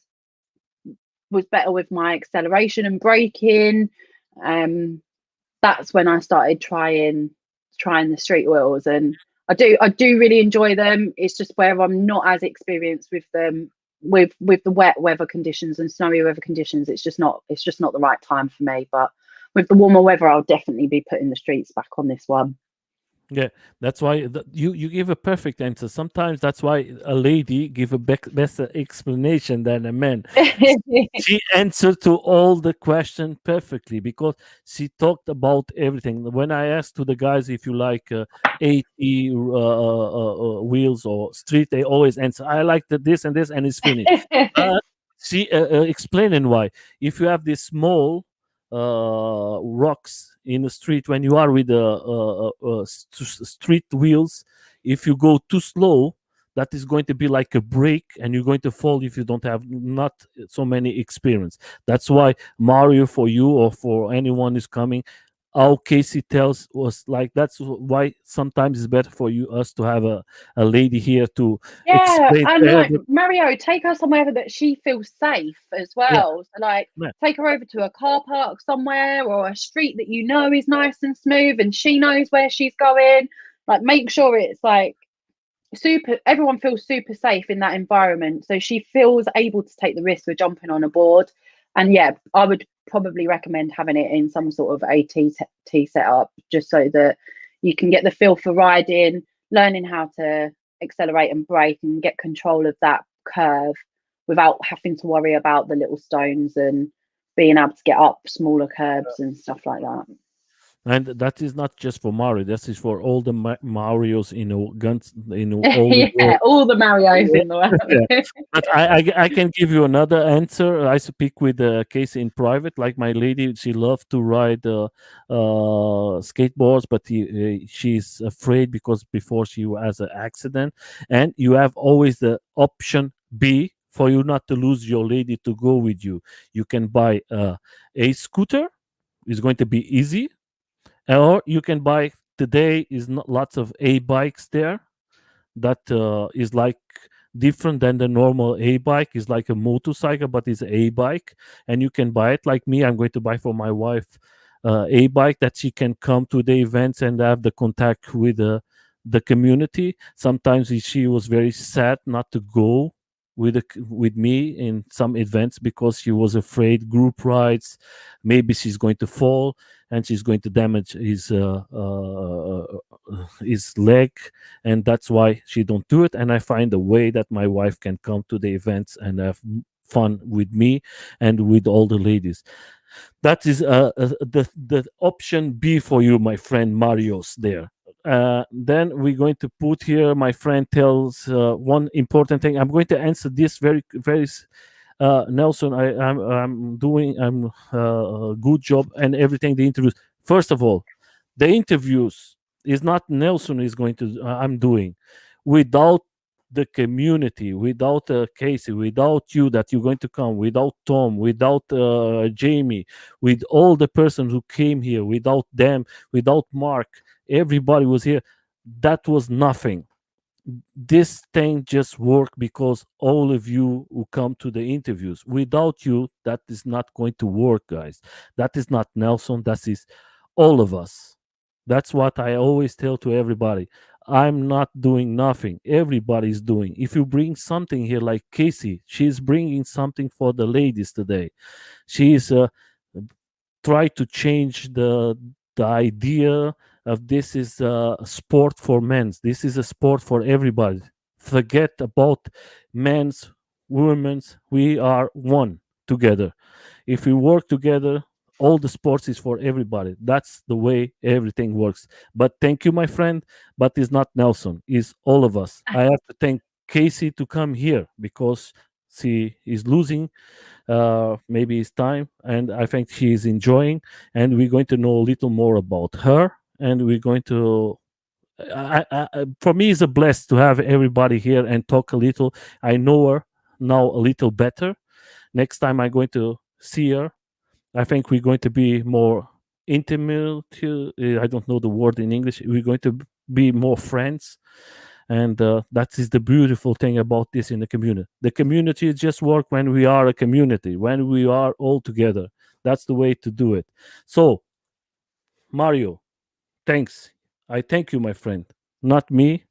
was better with my acceleration and braking, that's when I started trying the street wheels, and I do really enjoy them. It's just where I'm not as experienced with them with the wet weather conditions and snowy weather conditions. It's just not the right time for me. But with the warmer weather, I'll definitely be putting the streets back on this one. Yeah, that's why you give a perfect answer. Sometimes that's why a lady give a better explanation than a man. She answered to all the question perfectly because she talked about everything. When I asked to the guys if you like 80 wheels or street, they always answer, I like this and this, and it's finished. But she explaining why. If you have this small rocks in the street, when you are with the street wheels, if you go too slow, that is going to be like a break and you're going to fall if you don't have not so many experience. That's why Mario, for you or for anyone is coming, how Casey tells was like, that's why sometimes it's better for you us to have a lady here to Yeah, explain and to her like that, Mario, take her somewhere that she feels safe as yeah, well. So like yeah, take her over to a car park somewhere or a street that you know is nice and smooth and she knows where she's going. Like make sure it's like super, everyone feels super safe in that environment. So she feels able to take the risk of jumping on a board. And yeah, I would probably recommend having it in some sort of AT setup just so that you can get the feel for riding, learning how to accelerate and brake and get control of that curve without having to worry about the little stones and being able to get up smaller curbs and stuff like that. and that is not just for Mario. This is for all the Marios in guns in all the Yeah, world. all the Marios in the Yeah. world. But I can give you another answer. I speak with Casey in private. Like my lady, she loves to ride skateboards, but she's afraid because before she has an accident. And you have always the option B for you not to lose your lady to go with you. You can buy a scooter. It's going to be easy, or you can buy today is not lots of a bikes there that is like different than the normal a bike, is like a motorcycle but it's a bike, and you can buy it. Like me, I'm going to buy for my wife a bike that she can come to the events and have the contact with the community. Sometimes she was very sad not to go with me in some events because she was afraid group rides, maybe she's going to fall and she's going to damage his leg, and that's why she don't do it. And I find a way that my wife can come to the events and have fun with me and with all the ladies. That is the option B for you, my friend Marios. There. Then we're going to put here. My friend tells one important thing. I'm going to answer this Nelson. I'm doing a good job and everything. The interviews. First of all, the interviews is not Nelson is going to. I'm doing without the community, without Casey, without you that you're going to come, without Tom, without Jamie, with all the persons who came here, without them, without Mark, everybody was here. That was nothing. This thing just worked because all of you who come to the interviews. Without you, that is not going to work, guys. That is not Nelson. That is all of us. That's what I always tell to everybody. I'm not doing nothing. Everybody's doing. If you bring something here like Casey, she's bringing something for the ladies today. She's try to change the idea of this is a sport for men. This is a sport for everybody. Forget about men's, women's. We are one together. If we work together, all the sports is for everybody. That's the way everything works. But thank you, my friend. But it's not Nelson. It's all of us. I have to thank Casey to come here because she is losing maybe it's time, and I think she is enjoying, and we're going to know a little more about her, and we're going to for me it's a bless to have everybody here and talk a little. I know her now a little better. Next time I'm going to see her, I think we're going to be more intimate. I don't know the word in English. We're going to be more friends, and that is the beautiful thing about this in the community. The community just work when we are a community, when we are all together. That's the way to do it. So, Mario, thanks. I thank you, my friend. Not me.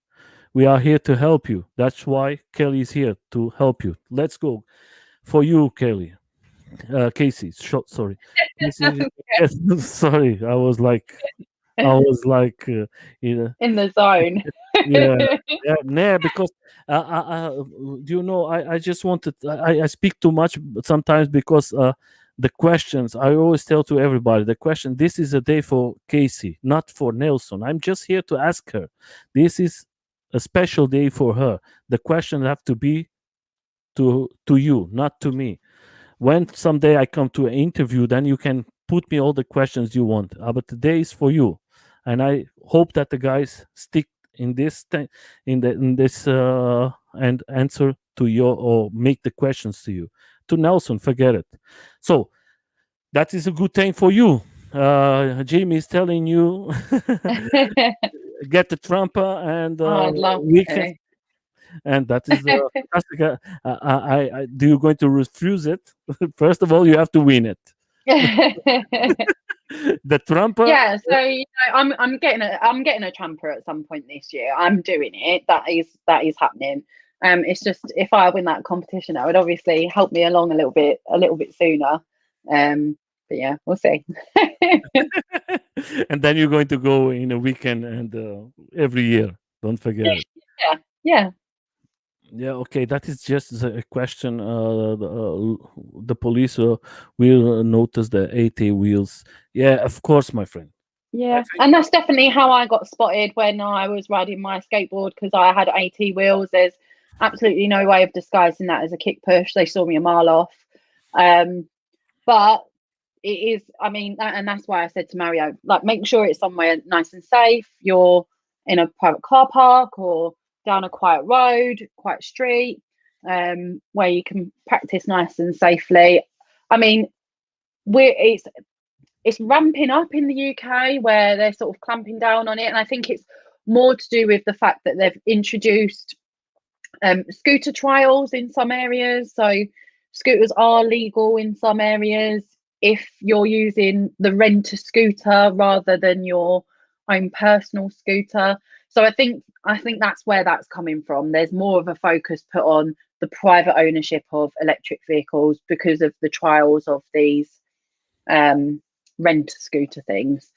We are here to help you. That's why Kelly is here to help you. Let's go for you, Kelly. Casey, sorry. Casey, yes, sorry. I was like, you know, In the zone. yeah, yeah, nah, because do you know, I just wanted, I speak too much sometimes because the questions, I always tell to everybody, the question, this is a day for Casey, not for Nelson. I'm just here to ask her. This is a special day for her. The questions have to be to you, not to me. When someday I come to an interview, then you can put me all the questions you want. But today is for you, and I hope that the guys stick in this thing, in this and answer to your or make the questions to you. To Nelson, forget it. So that is a good thing for you. Jamie is telling you get the trumper and I'd love we can, to. and that is fantastic. Do you going to refuse it? First of all, you have to win it. The trumper. Yeah, so I'm getting a tramper at some point this year. I'm doing it. That is happening. It's just if I win that competition, that would obviously help me along a little bit sooner. But yeah, we'll see. And then you're going to go in a weekend and every year. Don't forget it. Yeah. Yeah, okay. That is just a question. The police will notice the 80 wheels. Yeah, of course, my friend. Yeah, and that's definitely how I got spotted when I was riding my skateboard because I had AT wheels. There's absolutely no way of disguising that as a kick push. They saw me a mile off. But it is, I mean, and that's why I said to Mario, like, make sure it's somewhere nice and safe. You're in a private car park or down a quiet road, quiet street, where you can practice nice and safely. I mean, it's ramping up in the UK where they're sort of clamping down on it, and I think it's more to do with the fact that they've introduced scooter trials in some areas. So scooters are legal in some areas if you're using the rent a scooter rather than your own personal scooter. So I think that's where that's coming from. There's more of a focus put on the private ownership of electric vehicles because of the trials of these rent scooter things.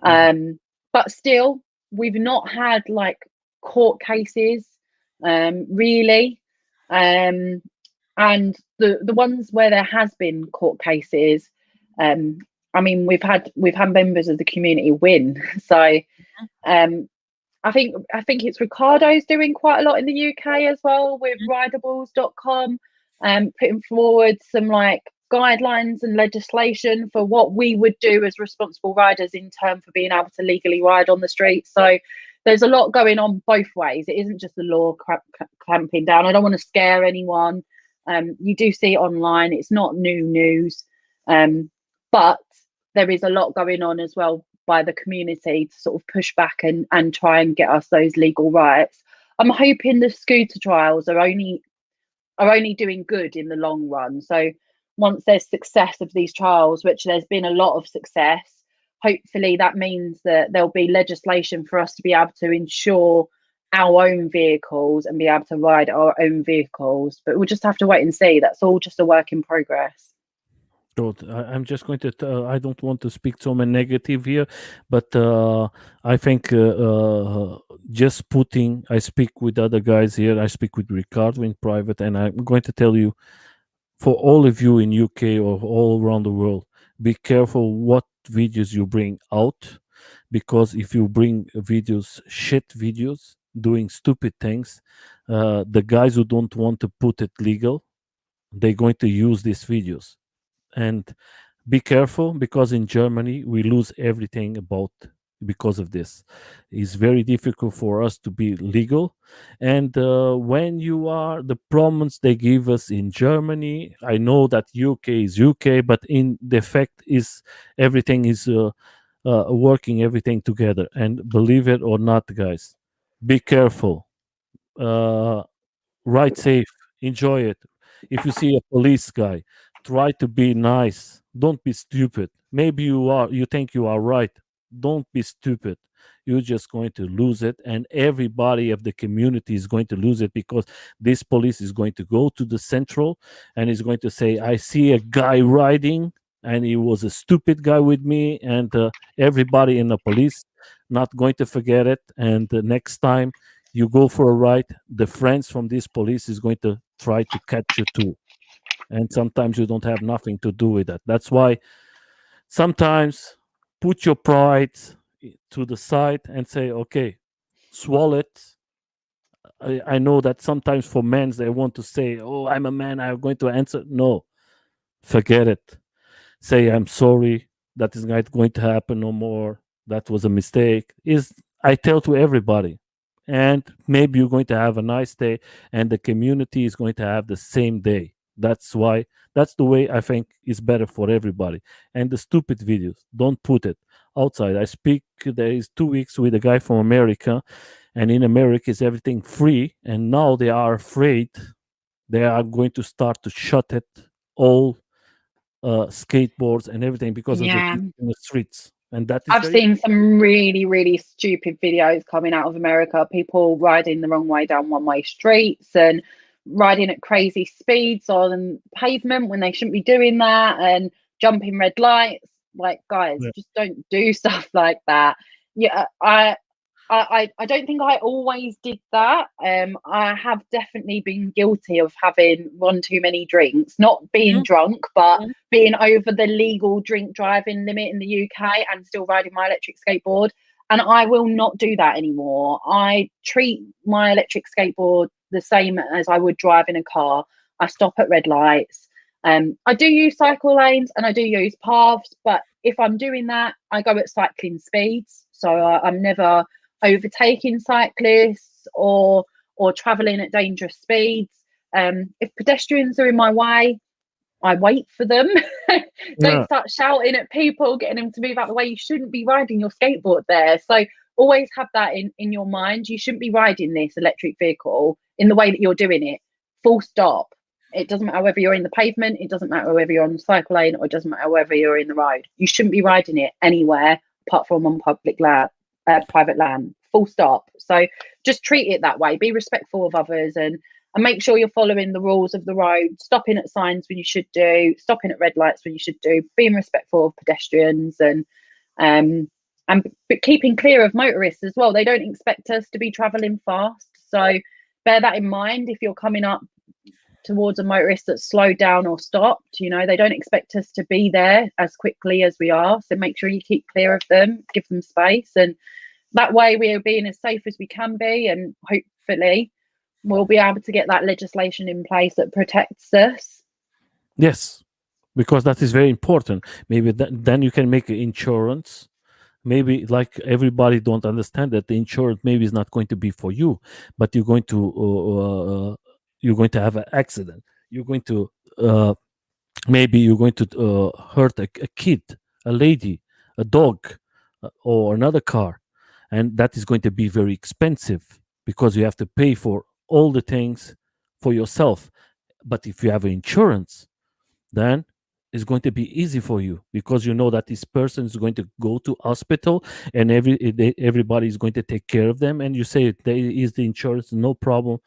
But still, we've not had like court cases really. And the ones where there has been court cases, I mean, we've had members of the community win. So I think it's Ricardo's doing quite a lot in the UK as well with ridables.com, putting forward some like guidelines and legislation for what we would do as responsible riders in terms for being able to legally ride on the streets. So there's a lot going on both ways. It isn't just the law clamping down. I don't want to scare anyone. You do see it online. It's not new news, but there is a lot going on as well by the community to sort of push back and try and get us those legal rights. I'm hoping the scooter trials are only doing good in the long run. So once there's success of these trials, which there's been a lot of success, hopefully that means that there'll be legislation for us to be able to insure our own vehicles and be able to ride our own vehicles. But we'll just have to wait and see. That's all just a work in progress. Good. I'm just going to. I don't want to speak so much negative here, but I think just putting. I speak with other guys here. I speak with Ricardo in private, and I'm going to tell you, for all of you in UK or all around the world, be careful what videos you bring out, because if you bring videos, shit videos, doing stupid things, the guys who don't want to put it legal, they're going to use these videos. And be careful, because in Germany we lose everything about because of this. It's very difficult for us to be legal, and when you are the problems they give us in Germany, I know that UK is UK, but in the fact is everything is working everything together. And believe it or not, guys, be careful, uh, ride safe, enjoy it. If you see a police guy, try to be nice. Don't be stupid. Maybe you think you are right. Don't be stupid. You're just going to lose it, and everybody of the community is going to lose it, because this police is going to go to the central and is going to say, I see a guy riding and he was a stupid guy with me, and everybody in the police not going to forget it. And the next time you go for a ride, the friends from this police is going to try to catch you too. And sometimes you don't have nothing to do with that. That's why sometimes put your pride to the side and say, okay, swallow it. I know that sometimes for men, they want to say, oh, I'm a man, I'm going to answer. No, forget it. Say, I'm sorry, that is not going to happen no more. That was a mistake. Is I tell to everybody, and maybe you're going to have a nice day, and the community is going to have the same day. That's the way I think is better for everybody. And the stupid videos, don't put it outside. I speak there is 2 weeks with a guy from America, and in America is everything free, and now they are afraid they are going to start to shut it all, skateboards and everything, because of the Yeah. people in the streets. And that is I've seen some really, really stupid videos coming out of America. People riding the wrong way down one-way streets and riding at crazy speeds on pavement when they shouldn't be doing that, and jumping red lights. Like, guys, Yeah. just don't do stuff like that. Yeah, I don't think I always did that. I have definitely been guilty of having one too many drinks, not being drunk, but being over the legal drink driving limit in the UK and still riding my electric skateboard. And I will not do that anymore. I treat my electric skateboard the same as I would drive in a car. I stop at red lights. I do use cycle lanes and I do use paths, but if I'm doing that, I go at cycling speeds. So I'm never overtaking cyclists or traveling at dangerous speeds. If pedestrians are in my way, I wait for them. Don't start shouting at people, getting them to move out the way. You shouldn't be riding your skateboard there. So always have that in your mind. You shouldn't be riding this electric vehicle in the way that you're doing it. Full stop. It doesn't matter whether you're in the pavement, it doesn't matter whether you're on the cycle lane, or it doesn't matter whether you're in the road. You shouldn't be riding it anywhere apart from on public land, private land. full stop. So just treat it that way. Be respectful of others, and make sure you're following the rules of the road, stopping at signs when you should do, stopping at red lights when you should do, being respectful of pedestrians, and but keeping clear of motorists as well. They don't expect us to be travelling fast, so bear that in mind. If you're coming up towards a motorist that's slowed down or stopped, you know, they don't expect us to be there as quickly as we are, so make sure you keep clear of them, give them space, and that way we are being as safe as we can be, and hopefully we'll be able to get that legislation in place that protects us. Yes, because that is very important. Maybe then you can make insurance. Maybe like everybody don't understand that the insurance maybe is not going to be for you, but you're going to have an accident. You're going to maybe you're going to hurt a kid, a lady, a dog, or another car, and that is going to be very expensive because you have to pay for all the things for yourself. But if you have insurance, then it's going to be easy for you because you know that this person is going to go to hospital and everybody is going to take care of them, and you say there is the insurance, no problem,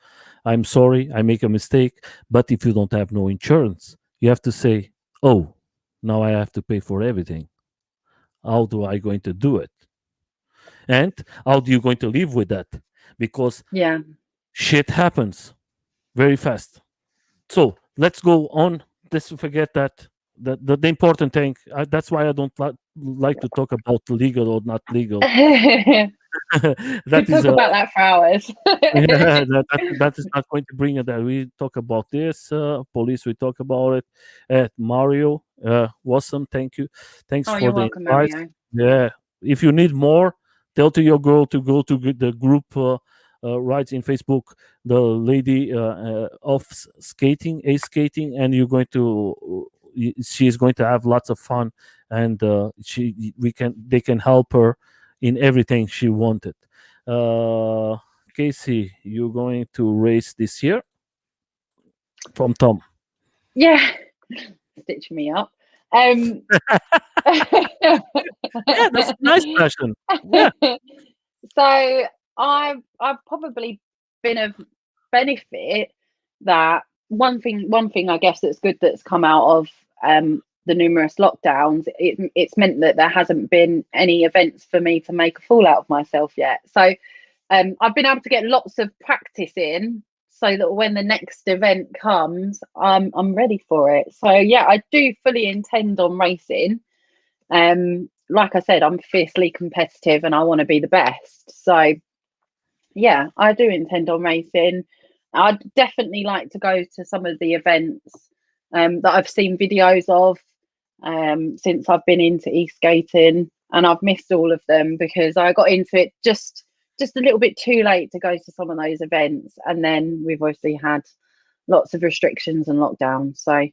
I'm sorry, I make a mistake. But if you don't have no insurance, you have to say, oh, now I have to pay for everything. How do I going to do it? And how do you going to live with that? Because Yeah. shit happens very fast. So let's go on. Let's forget that the important thing. That's why I don't like to talk about legal or not legal. We talk about that for hours. Yeah, that is not going to bring it. That we talk about this police. We talk about it. Mario, awesome. Thank you. Thanks Oh, for you're the welcome, advice. Mario. Yeah. If you need more, tell to your girl to go to the group rides in Facebook, the lady of skating, ace skating, and you're going to. She is going to have lots of fun, and they can help her in everything she wanted. Casey, you're going to race this year from Tom. Yeah, stitch me up. Yeah, that's a nice question. Yeah, So I've probably been of benefit that one thing I guess that's good that's come out of the numerous lockdowns. It's meant that there hasn't been any events for me to make a fool out of myself yet. So I've been able to get lots of practice in, so that when the next event comes, I'm ready for it. So yeah, I do fully intend on racing. Like I said, I'm fiercely competitive and I want to be the best. So yeah, I do intend on racing. I'd definitely like to go to some of the events that I've seen videos of since I've been into Eastgating, and I've missed all of them because I got into it just a little bit too late to go to some of those events, and then we've obviously had lots of restrictions and lockdowns. So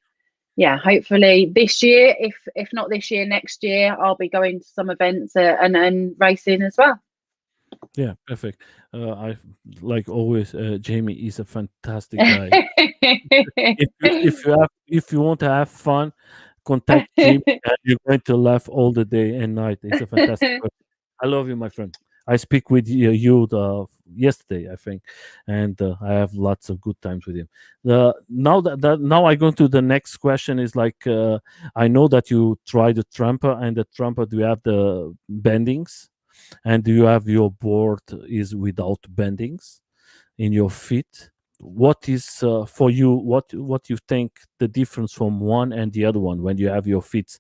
yeah, hopefully this year, if not this year, next year, I'll be going to some events and racing as well. yeah, perfect. I like always. Jamie is a fantastic guy. If you want to have fun, contact Jamie, and you're going to laugh all the day and night. He's a fantastic person. I love you, my friend. I speak with you yesterday, I think, and I have lots of good times with him. Now I go to the next question. Is like I know that you try the tramper, and the tramper, do you have the bendings, and do you have your board is without bendings in your feet? What is for you? What you think the difference from one and the other one when you have your feet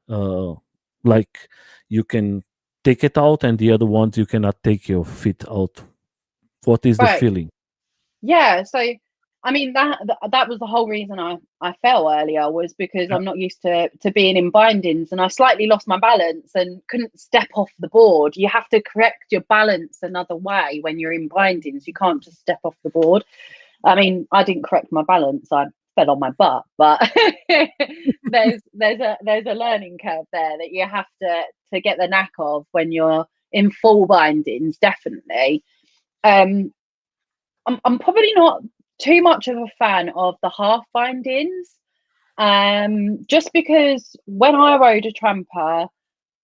uh, like you can take it out, and the other ones you cannot take your feet out? What is the Right. feeling? Yeah. So I mean that was the whole reason I fell earlier, was because Yeah. I'm not used to being in bindings, and I slightly lost my balance and couldn't step off the board. You have to correct your balance another way when you're in bindings. You can't just step off the board. I mean, I didn't correct my balance. I fell on my butt, but there's a learning curve there that you have to get the knack of when you're in full bindings. Definitely. I'm probably not too much of a fan of the half bindings, just because when I rode a tramper,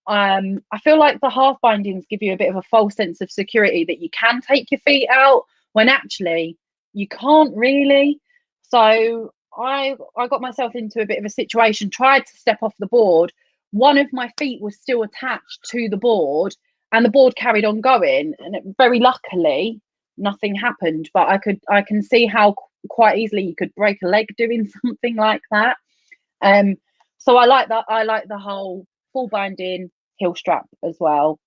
I feel like the half bindings give you a bit of a false sense of security that you can take your feet out when actually you can't really. So I got myself into a bit of a situation, tried to step off the board. One of my feet was still attached to the board, and the board carried on going. And very luckily, nothing happened. But I can see how quite easily you could break a leg doing something like that. So I like that. I like the whole full binding heel strap as well.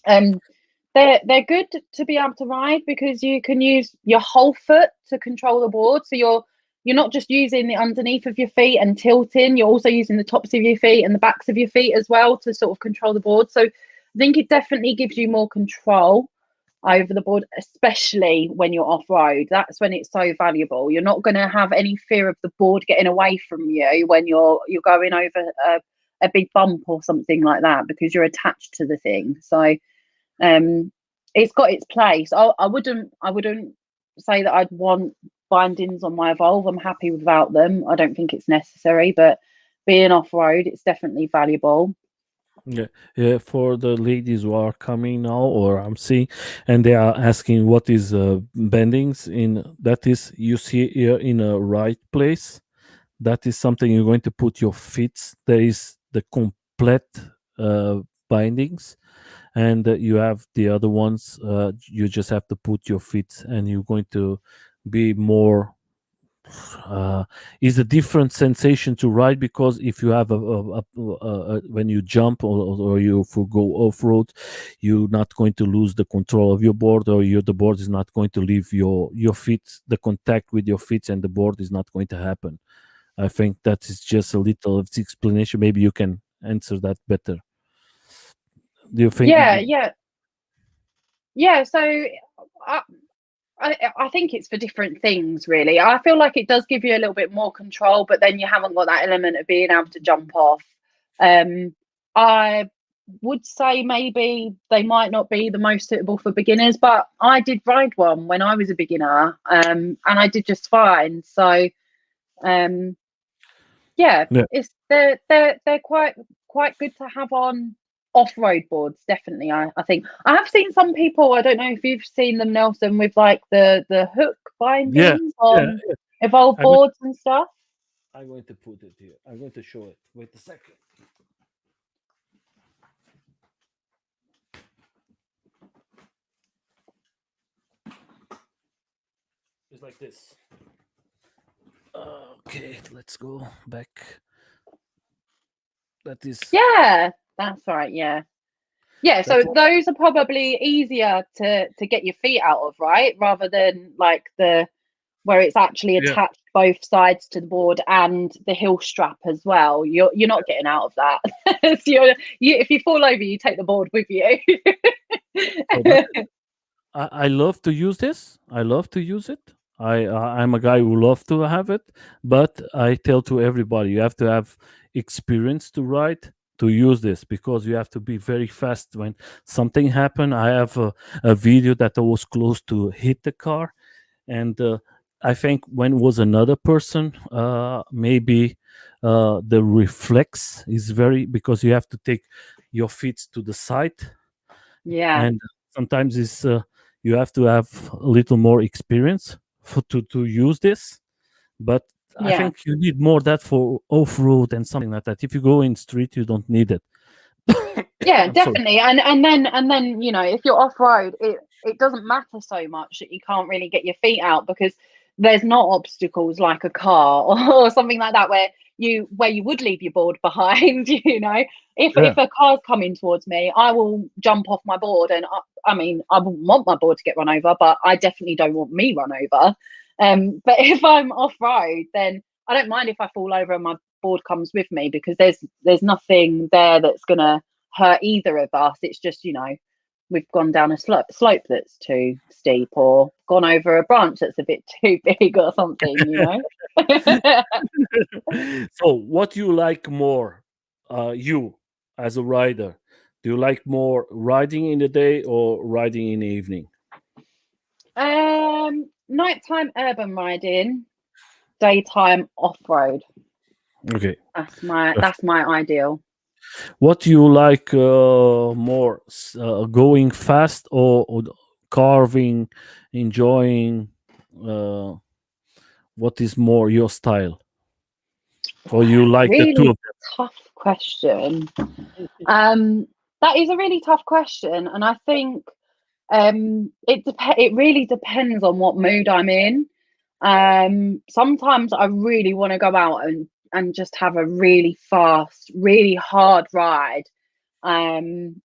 They're good to be able to ride because you can use your whole foot to control the board. So you're not just using the underneath of your feet and tilting, you're also using the tops of your feet and the backs of your feet as well to sort of control the board. So I think it definitely gives you more control over the board, especially when you're off-road. That's when it's so valuable. You're not going to have any fear of the board getting away from you when you're going over a big bump or something like that, because you're attached to the thing. So it's got its place. I wouldn't say that I'd want bindings on my Evolve. I'm happy without them. I don't think it's necessary, but being off-road, it's definitely valuable. Yeah, for the ladies who are coming now, or I'm seeing, and they are asking what is bendings in. That is, you see here in a right place. That is something you're going to put your feet. There is the complete bindings, and you have the other ones. You just have to put your feet, and you're going to be more is a different sensation to ride, because if you have when you jump, or you go off road, you're not going to lose the control of your board, or the board is not going to leave your feet. The contact with your feet and the board is not going to happen. I think that is just a little of the explanation. Maybe you can answer that better. Do you think? Yeah. So I think it's for different things, really. I feel like it does give you a little bit more control, but then you haven't got that element of being able to jump off. I would say maybe they might not be the most suitable for beginners, but I did ride one when I was a beginner, and I did just fine. So yeah, it's they're quite good to have on off-road boards. Definitely, I think I have seen some people. I don't know if you've seen them, Nelson, with like the hook Yeah, bindings yeah. on Evolve I'm, boards and stuff. I'm going to put it here. I'm going to show it. Wait a second. It's like this. Okay, let's go back. That is. Yeah, that's right. Yeah. So those are probably easier to get your feet out of, right? Rather than like where it's actually attached both sides to the board and the heel strap as well. You're not getting out of that. So if you fall over, you take the board with you. I love to use this. I love to use it. I'm a guy who love to have it, but I tell to everybody, you have to have experience to ride to use this, because you have to be very fast when something happen. I have a video that I was close to hit the car, and I think when it was another person, maybe the reflex is very, because you have to take your feet to the side, and sometimes it's you have to have a little more experience to use this. But I think you need more that for off-road and something like that. If you go in street, you don't need it. Yeah, definitely. And then if you're off-road, it doesn't matter so much that you can't really get your feet out, because there's not obstacles like a car or something like that where you would leave your board behind. If a car's coming towards me, I will jump off my board, and I mean, I wouldn't want my board to get run over, but I definitely don't want me run over. But if I'm off-road, then I don't mind if I fall over and my board comes with me, because there's nothing there that's gonna hurt either of us. It's just, we've gone down a slope that's too steep, or gone over a branch that's a bit too big or something. So what do you like more, you as a rider? Do you like more riding in the day or riding in the evening? Nighttime urban riding, daytime off-road. Okay, That's my ideal. What do you like more, going fast or carving, enjoying? Uh, what is more your style? Or you like the two Really of tough question. That is a really tough question, and I think it really depends on what mood I'm in. Sometimes I really want to go out and just have a really fast, really hard ride. And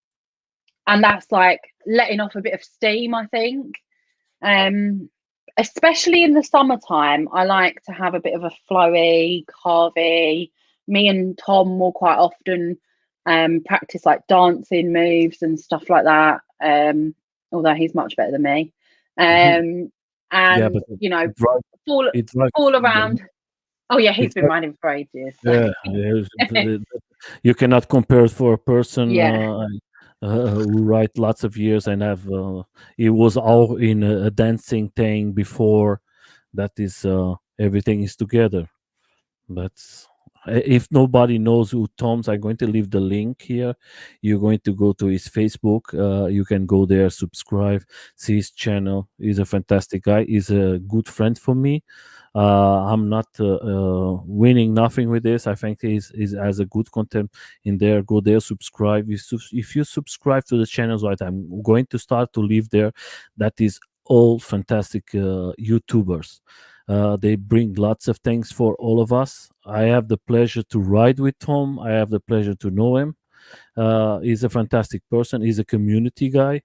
that's like letting off a bit of steam, I think. Um, Especially in the summertime, I like to have a bit of a flowy, carvy. Me and Tom will quite often practice like dancing moves and stuff like that. Although he's much better than me. them. Yeah, And but you know, it drives fall it drives fall around. Oh yeah, it he's been drives, riding for ages. So. yeah, you cannot compare it for a person Yeah. who ride lots of years and have it was all in a dancing thing before. That is everything is together. But if nobody knows who Tom's, I'm going to leave the link here. You're going to go to his Facebook. You can go there, subscribe, see his channel. He's a fantastic guy. He's a good friend for me. I'm not winning nothing with this. I think he's has a good content in there. Go there, subscribe. If you subscribe to the channels, right, I'm going to start to live there. That is all fantastic YouTubers. They bring lots of things for all of us. I have the pleasure to ride with Tom. I have the pleasure to know him. He's a fantastic person. He's a community guy.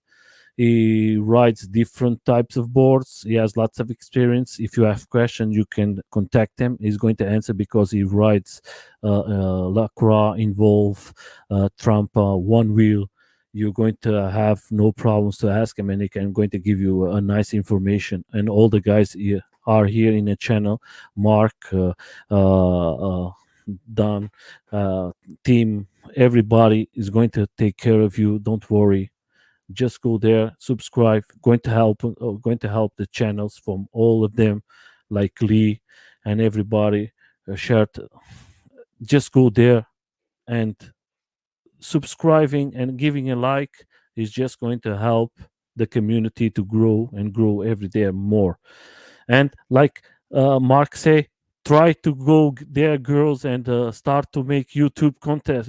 He rides different types of boards. He has lots of experience. If you have questions, you can contact him. He's going to answer because he rides Lacroix, Involve, Trampa, One Wheel. You're going to have no problems to ask him, and he can going to give you a nice information. And all the guys here are here in the channel. Mark, Don, team, everybody is going to take care of you. Don't worry, just go there, subscribe. Going to help the channels from all of them, like Lee and everybody. Shared. Just go there and subscribing and giving a like is just going to help the community to grow and grow every day more. And like Mark say, try to go there, girls, and start to make YouTube content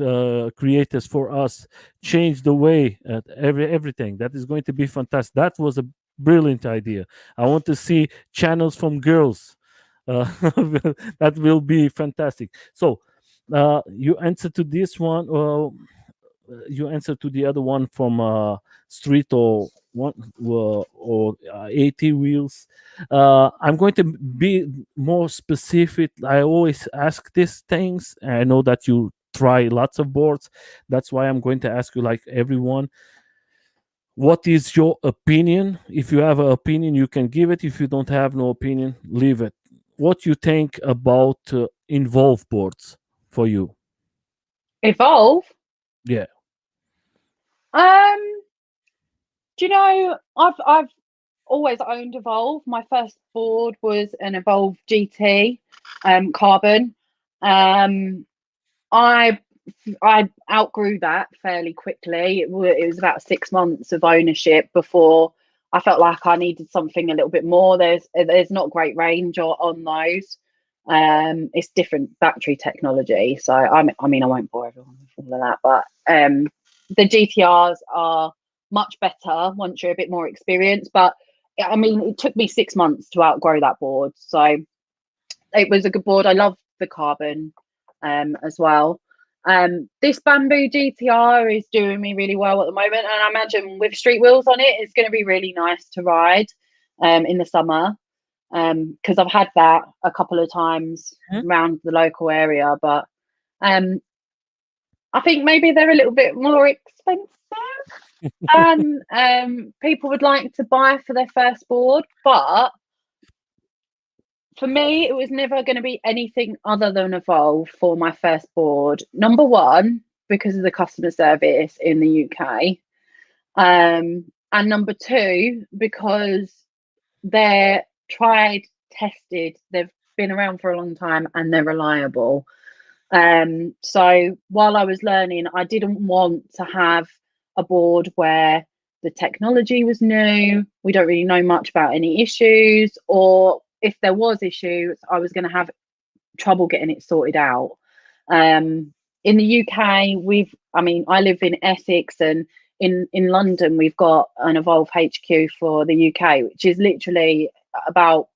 creators for us. Change the way at everything. That is going to be fantastic. That was a brilliant idea. I want to see channels from girls. Uh, that will be fantastic. So you answer to this one. You answer to the other one from street or one or 80 wheels. I'm going to be more specific. I always ask these things. I know that you try lots of boards. That's why I'm going to ask you, like everyone, what is your opinion? If you have an opinion, you can give it. If you don't have no opinion, leave it. What you think about involved boards for you? Evolve. Yeah. Do you know, I've always owned Evolve. My first board was an Evolve GT carbon. I I outgrew that fairly quickly. It was about 6 months of ownership before I felt like I needed something a little bit more. There's not great range on those. It's different battery technology, so I mean I won't bore everyone with all of that, but the GTRs are much better once you're a bit more experienced. But I mean, it took me 6 months to outgrow that board, so it was a good board. I love the carbon as well. This bamboo GTR is doing me really well at the moment, and I imagine with street wheels on it, it's going to be really nice to ride in the summer, because I've had that a couple of times around the local area. But I think maybe they're a little bit more expensive than people would like to buy for their first board. But for me, it was never going to be anything other than Evolve for my first board. Number one, because of the customer service in the UK. And number two, because they're tried, tested, they've been around for a long time and they're reliable. So while I was learning, I didn't want to have a board where the technology was new. We don't really know much about any issues, or if there was issues, I was going to have trouble getting it sorted out. In the UK, I live in Essex, and in London, we've got an Evolve HQ for the UK, which is literally about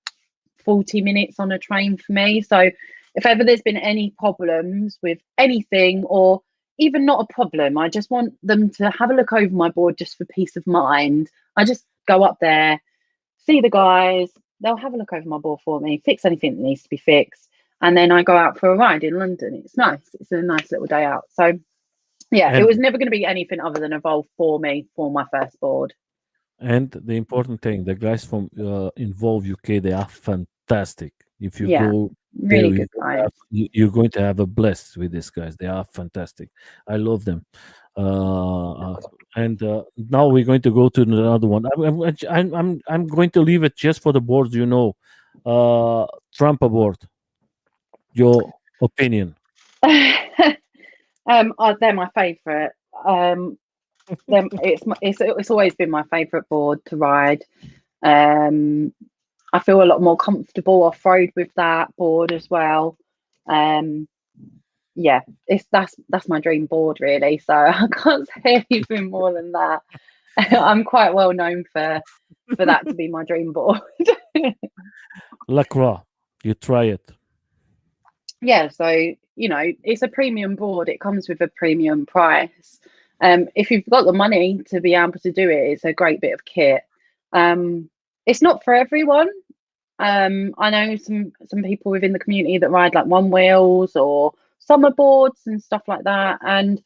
40 minutes on a train for me. So if ever there's been any problems with anything, or even not a problem, I just want them to have a look over my board just for peace of mind. I just go up there, see the guys, they'll have a look over my board for me, fix anything that needs to be fixed, and then I go out for a ride in London. It's nice. It's a nice little day out. So yeah, it And was never going to be anything other than Evolve for me for my first board. and the important thing, the guys from Involve UK, they are fantastic. If you Yeah, go there, really good guys. you're going to have a blast with these guys. They are fantastic. I love them. And now we're going to go to another one. I'm going to leave it just for the boards. Trump board. Your opinion. They're my favourite. It's always been my favourite board to ride. I feel a lot more comfortable off road with that board as well. Yeah, that's my dream board really. So I can't say anything more than that. I'm quite well known for that to be my dream board. Lacroix. You try it. Yeah, so it's a premium board. It comes with a premium price. If you've got the money to be able to do it, it's a great bit of kit. It's not for everyone. I know some people within the community that ride like one wheels or summer boards and stuff like that, and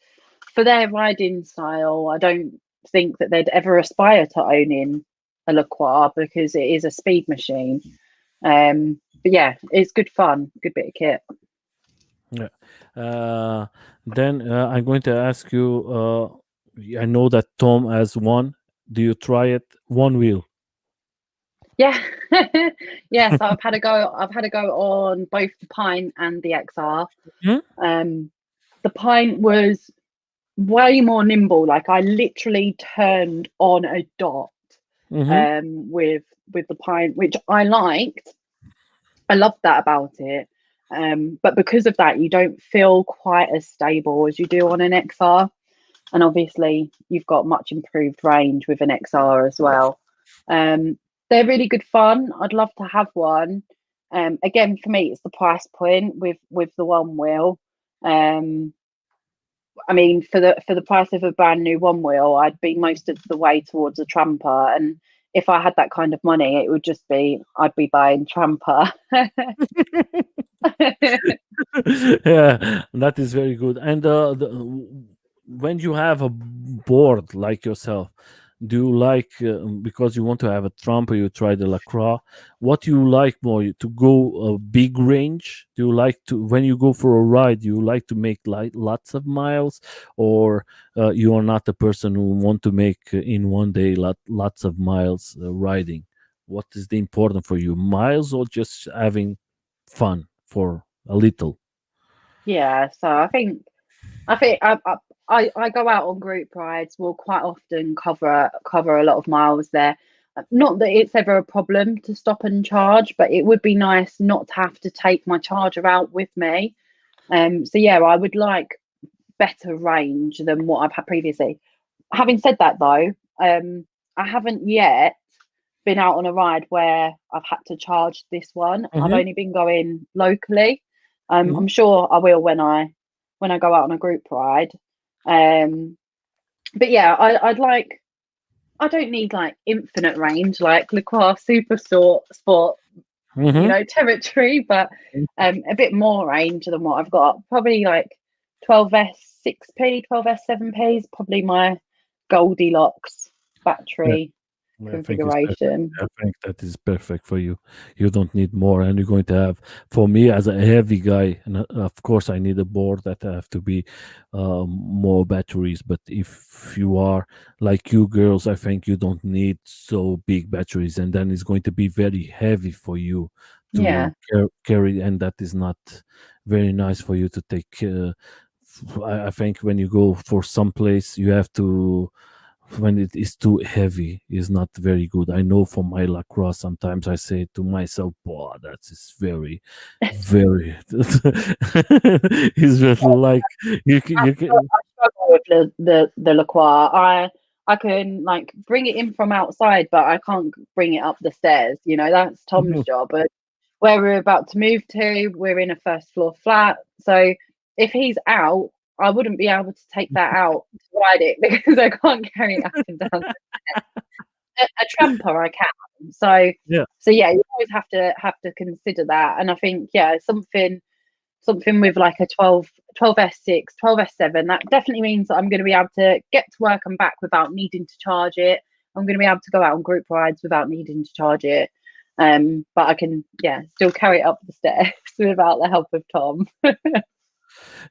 for their riding style, I don't think that they'd ever aspire to owning a Lacroix because it is a speed machine. But yeah, it's good fun, good bit of kit. Yeah. Then I'm going to ask you. I know that Tom has one. Do you try it? One wheel. Yeah, yeah. So I've had a go. I've had a go on both the Pine and the XR. Hmm? The Pine was way more nimble. Like I literally turned on a dot Mm-hmm. with the Pine, which I liked. I loved that about it. But because of that, you don't feel quite as stable as you do on an XR. And obviously, you've got much improved range with an XR as well. They're really good fun. I'd love to have one. Again, for me, it's the price point with the one wheel. I mean, for the price of a brand new one wheel, I'd be most of the way towards a tramper. And if I had that kind of money, it would just be I'd be buying tramper. Yeah, that is very good. And when you have a board like yourself, do you like because you want to have a trump or you try the lacroix? What do you like more to go a big range? Do you like to when you go for a ride? Do you like to make like lots of miles, or you are not the person who want to make in one day lots of miles riding? What is the important for you, miles or just having fun for a little? Yeah, so I go out on group rides. We'll quite often cover a lot of miles there. Not that it's ever a problem to stop and charge, but it would be nice not to have to take my charger out with me. So yeah, I would like better range than what I've had previously. Having said that though, I haven't yet been out on a ride where I've had to charge this one. I've Hmm. only been going locally. Hmm. I'm sure I will when I go out on a group ride. Um, but yeah, I'd like I don't need like infinite range like Lacroix Super Sport, Hmm. territory, but a bit more range than what I've got. Probably like 12S6P, 12S7P is probably my Goldilocks battery I think it's perfect. configuration. I think that is perfect for you. You don't need more, and you're going to have. For me, as a heavy guy, and of course, I need a board that have to be more batteries. But if you are like you girls, I think you don't need so big batteries, and then it's going to be very heavy for you Yeah. carry, and that is not very nice for you to take. I think when you go for some place, you have to, when it is too heavy, is not very good. I know from my lacrosse, sometimes I say to myself, "Boah, that is very, very." It's just like you can. I struggle with the liqueur. I can like bring it in from outside, but I can't bring it up the stairs. You know, that's Tom's job. But where we're about to move to, we're in a first floor flat. So if he's out, I wouldn't be able to take that out to ride it because I can't carry it up and down the stairs. A tramper I can. Yeah. So yeah, you always have to consider that. And I think yeah, something with like a 12S6, 12S7, that definitely means that I'm going to be able to get to work and back without needing to charge it. I'm going to be able to go out on group rides without needing to charge it. But I can, yeah, still carry it up the stairs without the help of Tom.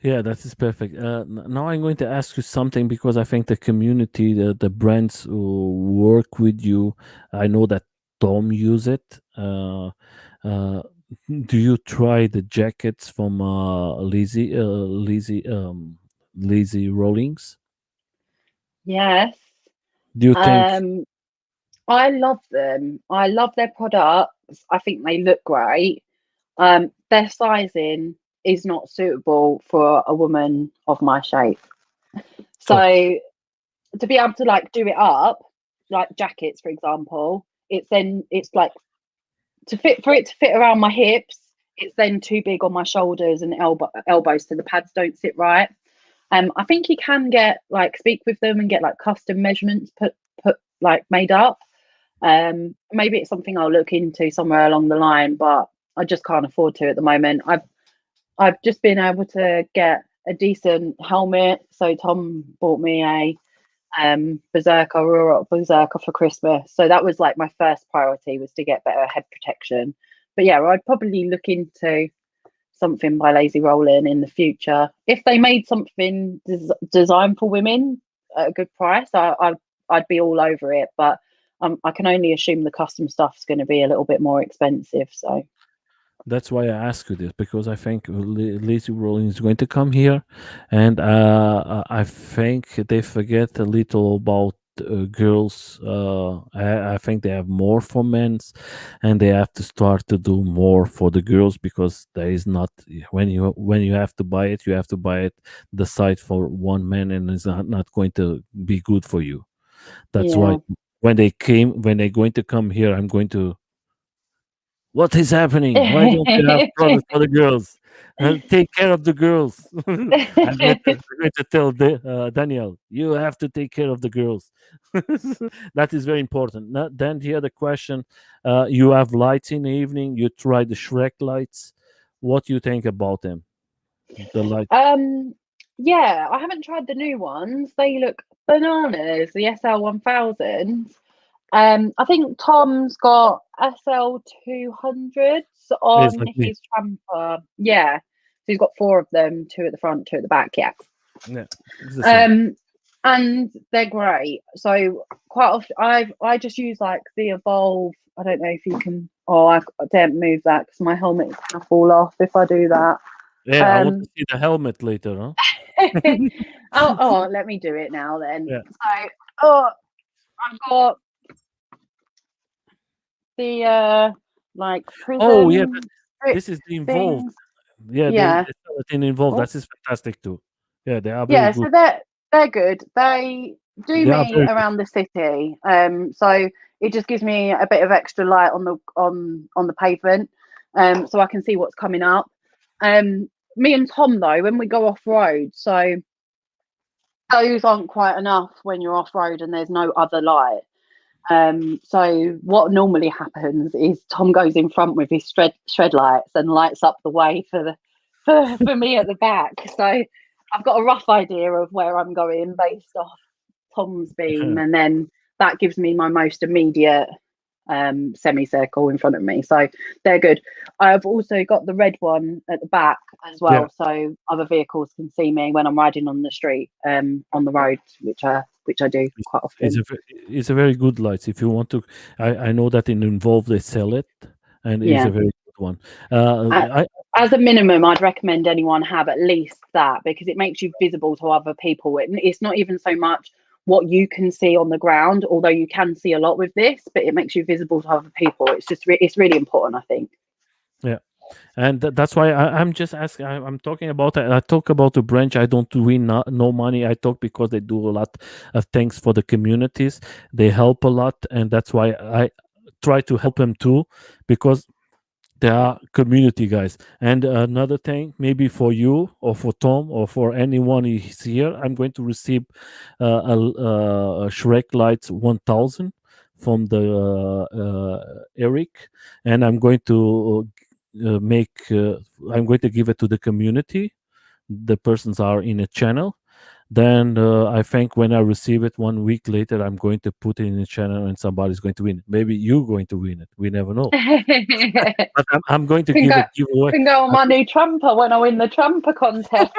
Yeah, that is perfect. Now I'm going to ask you something because I think the community, the brands who work with you, I know that Tom use it. Uh, do you try the jackets from Lazy Rollings? Yes. Do you think? Um, I love them. I love their products. I think they look great. Their sizing is not suitable for a woman of my shape. So So to be able to like do it up, like jackets, for example, it's like to fit for it to fit around my hips. It's then too big on my shoulders and elbows, so the pads don't sit right. I think you can get like speak with them and get like custom measurements put like made up. Maybe it's something I'll look into somewhere along the line, but I just can't afford to at the moment. I've just been able to get a decent helmet. So Tom bought me a Berserker, Rural Berserker for Christmas. So that was like my first priority was to get better head protection. But yeah, I'd probably look into something by Lazy Rolling in the future. If they made something designed for women at a good price, I'd be all over it. But I can only assume the custom stuff's going to be a little bit more expensive. So that's why I ask you this, because I think Lazy Rolling is going to come here, and I think they forget a little about girls. I think they have more for men's, and they have to start to do more for the girls, because there is not, when you have to buy it, you have to buy it the site for one man, and it's not going to be good for you. That's why yeah. when they're going to come here, I'm going to, what is happening? Why don't you have products for the girls? Take care of the girls. I'm going to tell Daniel, you have to take care of the girls. That is very important. Then the other question, you have lights in the evening. You try the Shrek lights. What do you think about them? The light. um, yeah, I haven't tried the new ones. They look bananas. The SL1000. I think Tom's got SL200s on Exactly. his tramper. Yeah, so he's got four of them, two at the front, two at the back. Yeah. Yeah, it's the same. Um, and they're great. So quite often, I just use like the Evolve. I don't know if you can. Oh, I don't move that because my helmet's gonna fall off if I do that. Yeah, I want to Um, see the helmet later, huh? let me do it now then. Yeah. So, oh, I've got the like Oh, yeah. prism strip This is the involved. things. Yeah, Yeah. the skeleton involved. Oh, That is fantastic too. Yeah, they are very yeah, good. so they're good. They do They are me very good. around the city. So it just gives me a bit of extra light on the pavement. So I can see what's coming up. Me and Tom though, when we go off road, so those aren't quite enough when you're off road and there's no other light. So what normally happens is Tom goes in front with his shred lights and lights up the way for me at the back. So I've got a rough idea of where I'm going based off Tom's beam, and then that gives me my most immediate semicircle in front of me. So they're good. I've also got the red one at the back as Yeah, well, so other vehicles can see me when I'm riding on the street, on the road, which I do it's, quite it's often. a it's a very good light. If you want to, I know that in involved they sell it, and it's Yeah. a very good one. Uh, I as a minimum, I'd recommend anyone have at least that, because it makes you visible to other people. It's not even so much what you can see on the ground, although you can see a lot with this, but it makes you visible to other people. It's just it's really important, I think. Yeah, and that's why I'm just asking. I'm talking about. I talk about the branch. I don't win no money. I talk because they do a lot of things for the communities. They help a lot, and that's why I try to help them too, because they are community guys. And another thing, maybe for you or for Tom or for anyone who's here, I'm going to receive a Shrek Lights 1000 from the Eric, and I'm going to make. I'm going to give it to the community. The persons are in a channel. Then I think when I receive it 1 week later, I'm going to put it in the channel and somebody's going to win it. Maybe you're going to win it. We never know. But I'm going to can give go a giveaway. can go on my new trumper when I win the trumper contest.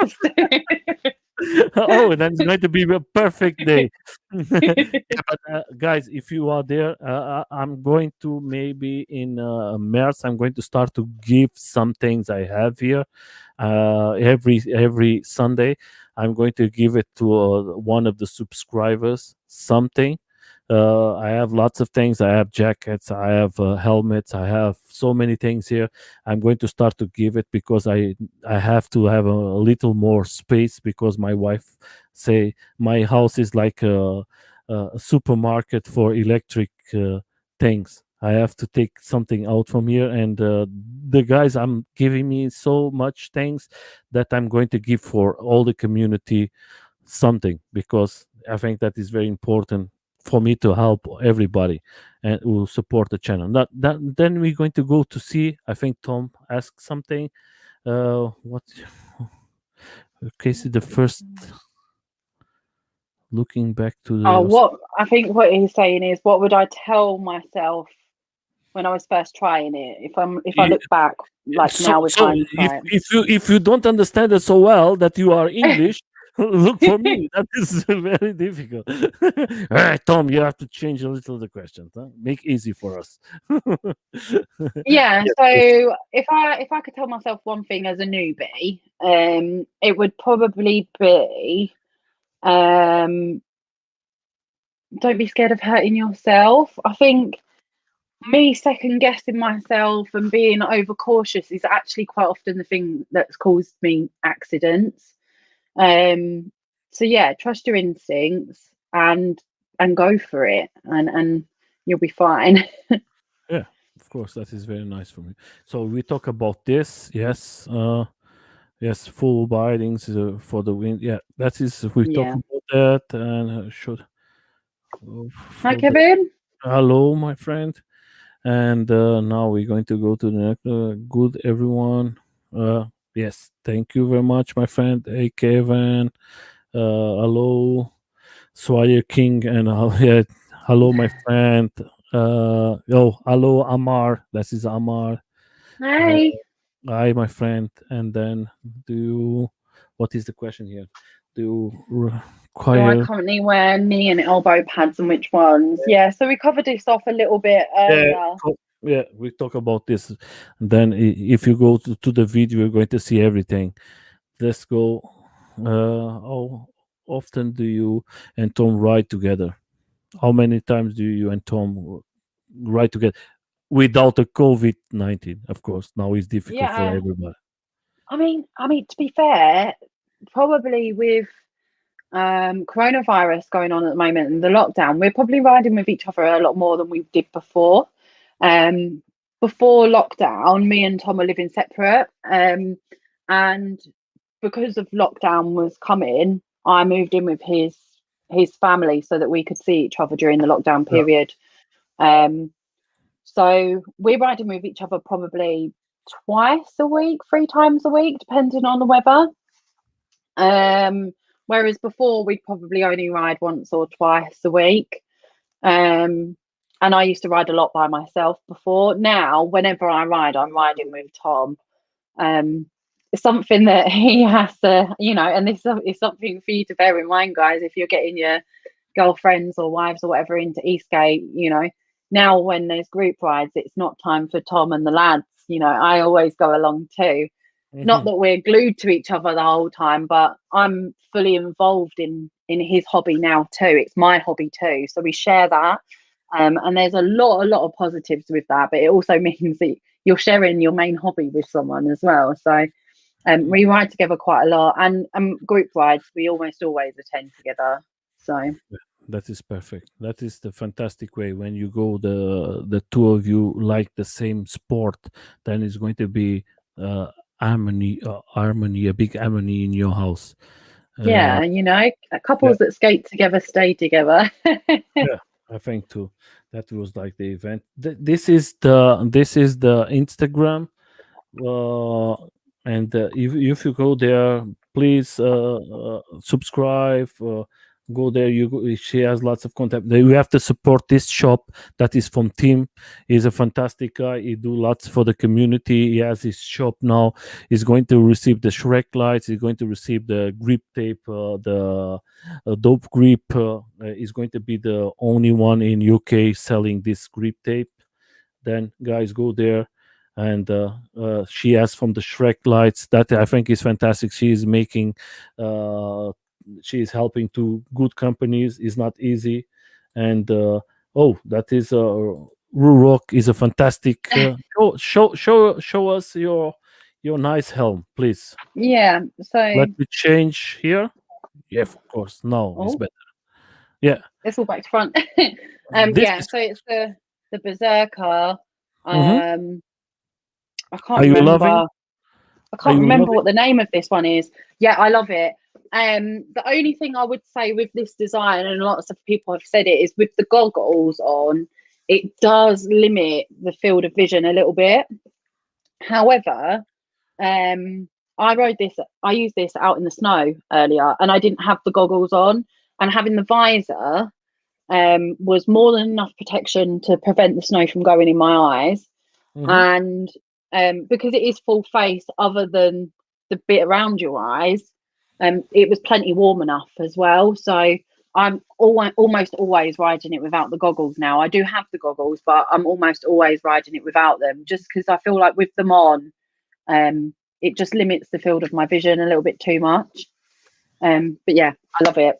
Oh, then it's going to be a perfect day. Yeah, but guys, if you are there, I'm going to maybe in March. I'm going to start to give some things I have here. Every Sunday, I'm going to give it to one of the subscribers something. I have lots of things. I have jackets. I have helmets. I have so many things here. I'm going to start to give it because I have to have a little more space because my wife say my house is like a supermarket for electric things. I have to take something out from here, and the guys I'm giving me so much things that I'm going to give for all the community something because I think that is very important for me to help everybody and who support the channel. Then we're going to go to see. I think Tom asked something. What? Okay, see the first. Looking back to Oh, the. what I think what he's saying is, what would I tell myself when I was first trying it? If I look back, like So, now with so if, hindsight. if you don't understand it so well that you are English, look for me. That is very difficult. All right, Tom, you have to change a little the questions. Huh? Make easy for us. Yeah, Yes, so yes. if I could tell myself one thing as a newbie, it would probably be, um, don't be scared of hurting yourself. I think me second guessing myself and being overcautious is actually quite often the thing that's caused me accidents. Um, so yeah, trust your instincts and go for it, and you'll be fine. Yeah, of course, that is very nice for me. So we talk about this. Yes, yes, full bindings for the wind. Yeah, that is. We talk Yeah. about that and should Hi, for the. Kevin. Hello, my friend. And now we're going to go to the next. Good, everyone. Uh, yes, thank you very much, my friend. Hey, Kevin. Hello, Swire King, and yeah, hello, my friend. Oh, hello, Amar. This is Amar. Uh, Hi. hi, my friend. And then, do you? What is the question here? Do you Do I require? currently wear knee and elbow pads, and which ones? Yeah, so we covered this off a little bit Yeah, earlier. yeah, we talk about this. Then, if you go to the video, you're going to see everything. Let's go. How often do you and Tom ride together? How many times do you and Tom ride together without the COVID-19? Of course, now it's difficult for Yeah, everybody. I mean, to be fair, probably with coronavirus going on at the moment and the lockdown, we're probably riding with each other a lot more than we did before. Um, Before lockdown, me and Tom were living separate, and because of lockdown was coming, I moved in with his family so that we could see each other during the lockdown Yeah, period. Um, so we're riding with each other probably twice a week, 3 times a week, depending on the weather. Um, Whereas before we'd probably only ride once or twice a week. Um, and I used to ride a lot by myself before. Now, whenever I ride, I'm riding with Tom. It's something that he has to, and this is something for you to bear in mind, guys, if you're getting your girlfriends or wives or whatever into Eastgate, now when there's group rides, it's not time for Tom and the lads, I always go along too. Not Mhm. that we're glued to each other the whole time, but I'm fully involved in his hobby now too. It's my hobby too, so we share that. And there's a lot of positives with that, but it also means that you're sharing your main hobby with someone as well. So we ride together quite a lot, and group rides we almost always attend together. So That is perfect. That is the fantastic way when you go the two of you like the same sport, then it's going to be uh, harmony, a big harmony in your house. Uh, yeah, yeah, couples that skate together stay together. yeah, I think too. That was like the event. This is the Instagram. uh, and if you go there, please subscribe, go there. She has lots of content. We have to support this shop that is from Tim. He's a fantastic guy. He do lots for the community. He has his shop now. He's going to receive the Shrek lights. He's going to receive the grip tape, the dope grip. He's going to be the only one in UK selling this grip tape. Then guys, go there. And she has from the Shrek lights that I think is fantastic. She is making uh, she is helping to good companies. Is not easy. And oh, that is Rock is a fantastic show us your nice helm, please. Yeah. So Let me change here. Yeah, of course. No, it's oh, better. Yeah. it's all back to front. This Yeah. is. So it's the Berserker. Mhm. Um, I Are can't you loving? remember. I Are can't you remember loving? what the name of this one is. Yeah, I love it. The only thing I would say with this design, and lots of people have said it, is with the goggles on, it does limit the field of vision a little bit. However, um, I used this out in the snow earlier, and I didn't have the goggles on, and having the visor was more than enough protection to prevent the snow from going in my eyes. Mhm. And because it is full face, other than the bit around your eyes, it was plenty warm enough as well. So I'm almost always riding it without the goggles now. I do have the goggles, but I'm almost always riding it without them, just because I feel like with them on, it just limits the field of my vision a little bit too much. But yeah, I love it.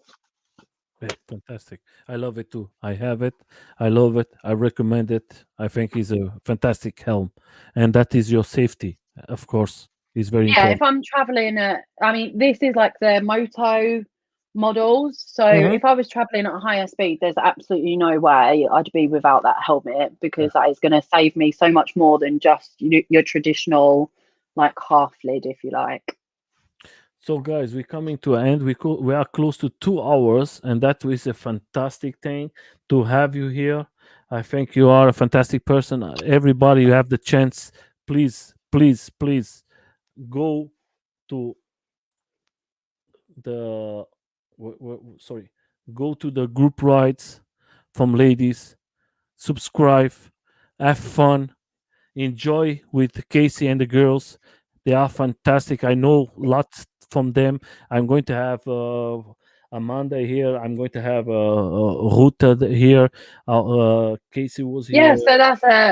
Yeah, fantastic. I love it too. I have it. I love it. I recommend it. I think it's a fantastic helm. And that is your safety, of course, is very Yeah, if important. I'm traveling I mean, this is like the moto models. So Hmm. if I was traveling at a higher speed, there's absolutely no way I'd be without that helmet, because that is going to save me so much more than just your traditional, like, half lid, if you like. So, guys, we're coming to an end. We are close to 2 hours, and that is a fantastic thing to have you here. I think you are a fantastic person. Everybody, you have the chance. Please, please, please go to the sorry, go to the group rides from ladies, subscribe, have fun, enjoy with Casey and the girls. They are fantastic. I know lots from them. I'm going to have Amanda here. I'm going to have Ruta here. Casey was Yeah, here. so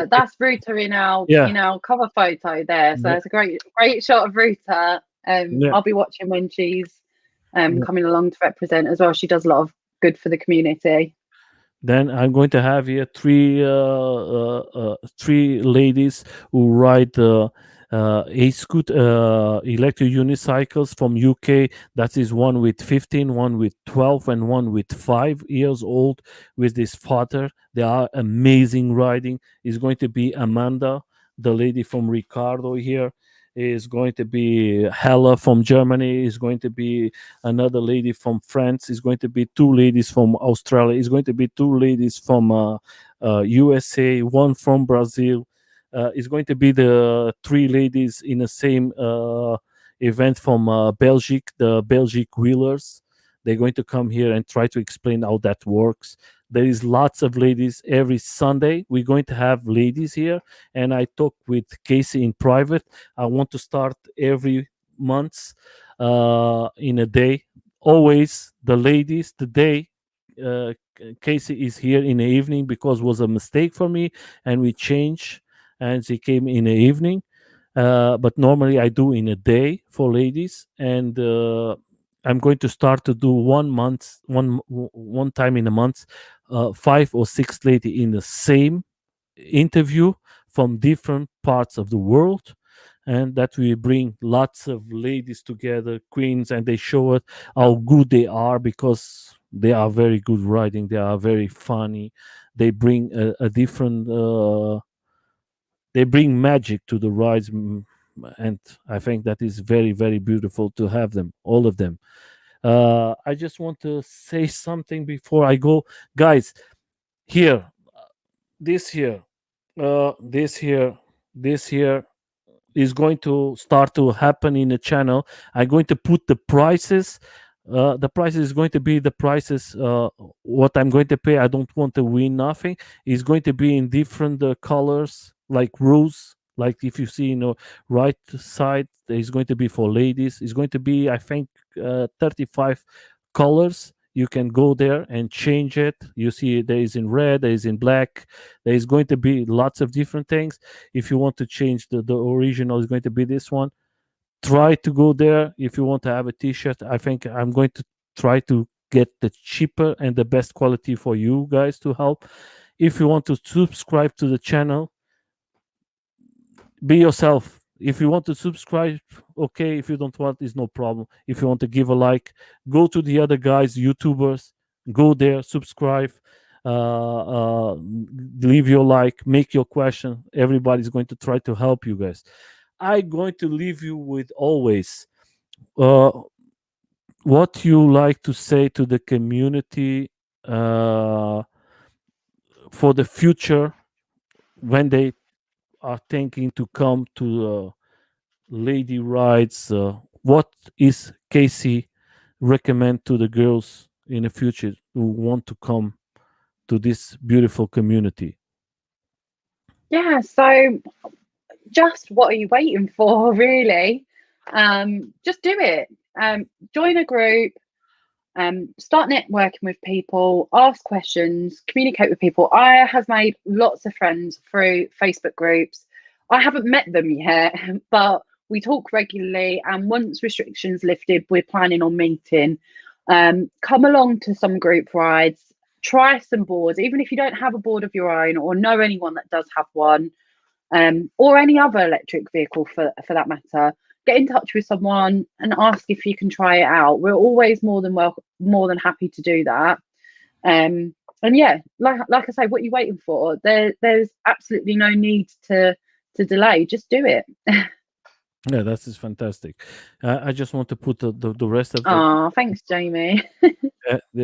that's Ruta in our Yeah, cover photo there. So yeah, it's a great shot of Ruta. yeah, I'll be watching when she's yeah. coming along to represent as well. She does a lot of good for the community. Then I'm going to have here three ladies who ride a electric unicycles from UK. That is one with 15, one with 12, and one with 5 years old with this father. They are amazing riding. Is going to be Amanda, the lady from Ricardo here. Is going to be Hella from Germany. Is going to be another lady from France. Is going to be two ladies from Australia. Is going to be two ladies from USA. One from Brazil. Is going to be the three ladies in the same event from Belgium, the Belgic Wheelers. They're going to come here and try to explain how that works. There is lots of ladies every Sunday. We're going to have ladies here, and I talk with Casey in private. I want to start every month in a day. Always the ladies. The day Casey is here in the evening because was a mistake for me, and we changed, and she came in the evening. but normally I do in a day for ladies, and I'm going to start to do 1 month, one time in a month, 5 or 6 lady in the same interview from different parts of the world, and that we bring lots of ladies together, queens, and they show it how good they are, because they are very good riding, they are very funny, they bring a different they bring magic to the rides, and I think that is very, very beautiful to have them, all of them. I just want to say something before I go, guys. Here, this here, this here, this here is going to start to happen in the channel. I'm going to put the prices. The prices is going to be the prices. What I'm going to pay. I don't want to win nothing. It's going to be in different colors, like rose. Like if you see, right side, it's going to be for ladies. It's going to be, I think, 35 colors. You can go there and change it. You see, there is in red, there is in black. There is going to be lots of different things. If you want to change the original, is going to be this one. Try to go there. If you want to have a t-shirt, I think I'm going to try to get the cheaper and the best quality for you guys to help. If you want to subscribe to the channel, be yourself. If you want to subscribe, okay. If you don't want, is no problem. If you want to give a like, go to the other guys, YouTubers, go there, subscribe, leave your like, make your question. Everybody's going to try to help you guys. I'm going to leave you with always uh, what you like to say to the community uh, for the future, when they are thinking to come to lady rides. What is Casey recommend to the girls in the future who want to come to this beautiful community? Yeah, so just what are you waiting for, really? Just do it. Join a group, start networking with people, ask questions, communicate with people. I have made lots of friends through Facebook groups. I haven't met them yet, but we talk regularly. And once restrictions lifted, we're planning on meeting. Come along to some group rides, try some boards, even if you don't have a board of your own or know anyone that does have one, or any other electric vehicle for that matter. Get in touch with someone and ask if you can try it out. We're always more than happy to do that. And yeah, like I say, what are you waiting for? There's absolutely no need to delay. Just do it. Yeah, that is fantastic. I just want to put the rest of the. Oh, thanks, Jamie.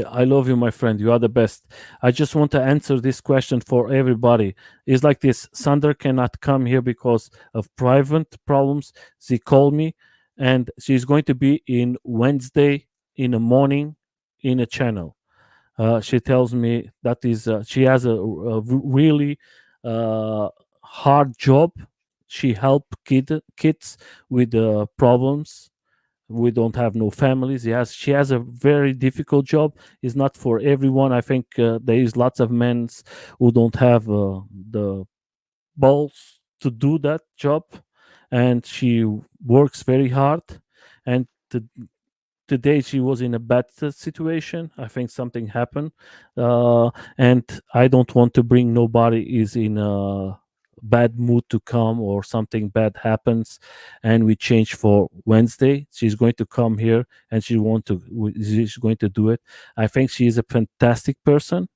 I love you, my friend. You are the best. I just want to answer this question for everybody. It's like this: Sandra cannot come here because of private problems. She called me, and she's going to be in Wednesday in the morning in a channel. She tells me that is she has a really hard job. She help kids with problems. We don't have no families. Yes, she has a very difficult job. It's not for everyone. I think there is lots of men who don't have the balls to do that job, and she works very hard. And today she was in a bad situation. I think something happened, and I don't want to bring nobody is in a bad mood to come or something bad happens, and we change for Wednesday. She's going to come here and she's going to do it. I think she is a fantastic person.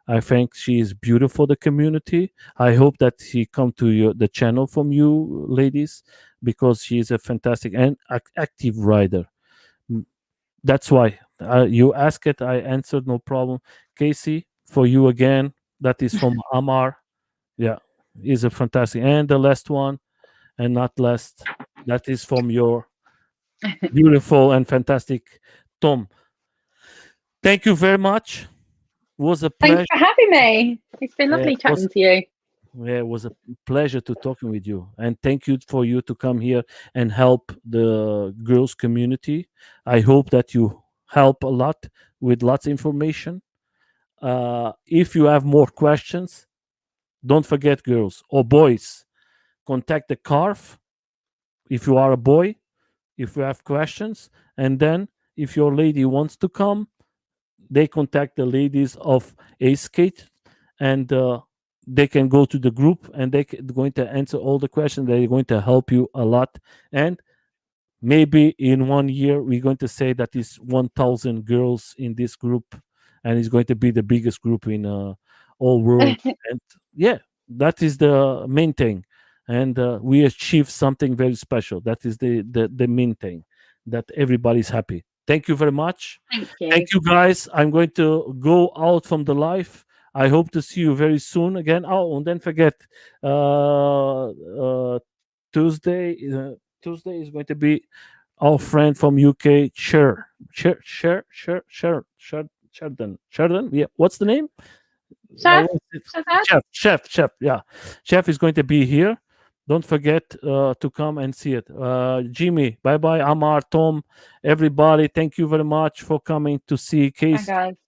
I think she is beautiful for the community. I hope that she come to the channel from you ladies, because she is a fantastic and active rider. That's why you ask it. I answered, no problem. Casey, for you again. That is from Amar. Yeah, is a fantastic. And the last one, and not last, that is from your beautiful and fantastic Tom. Thank you very much. Was a Thanks pleasure. for having me. It's been Yeah, lovely chatting to you. it was a pleasure to talking with you, and thank you for you to come here and help the girls community. I hope that you help a lot with lots of information. If you have more questions, don't forget, girls or boys, contact the CARF. if you are a boy, if you have questions, and then if your lady wants to come, they contact the ladies of Eastgate, and they can go to the group, and they're going to answer all the questions. They're going to help you a lot, and maybe in 1 year we're going to say that is 1,000 girls in this group, and it's going to be the biggest group in all world. And yeah, that is the main thing, and we achieve something very special. That is the main thing, that everybody's happy. Thank you very much. Thank Thank you. you, guys. I'm going to go out from the live. I hope to see you very soon again. Oh, and then forget, Tuesday. Tuesday is going to be our friend from UK, Sheridan. Yeah, what's the name? Chef, What's it? Shazad? Chef. Yeah, Chef is going to be here. Don't forget to come and see it. Jimmy, bye bye. Amar, Tom, everybody, thank you very much for coming to see Bye, Case. guys.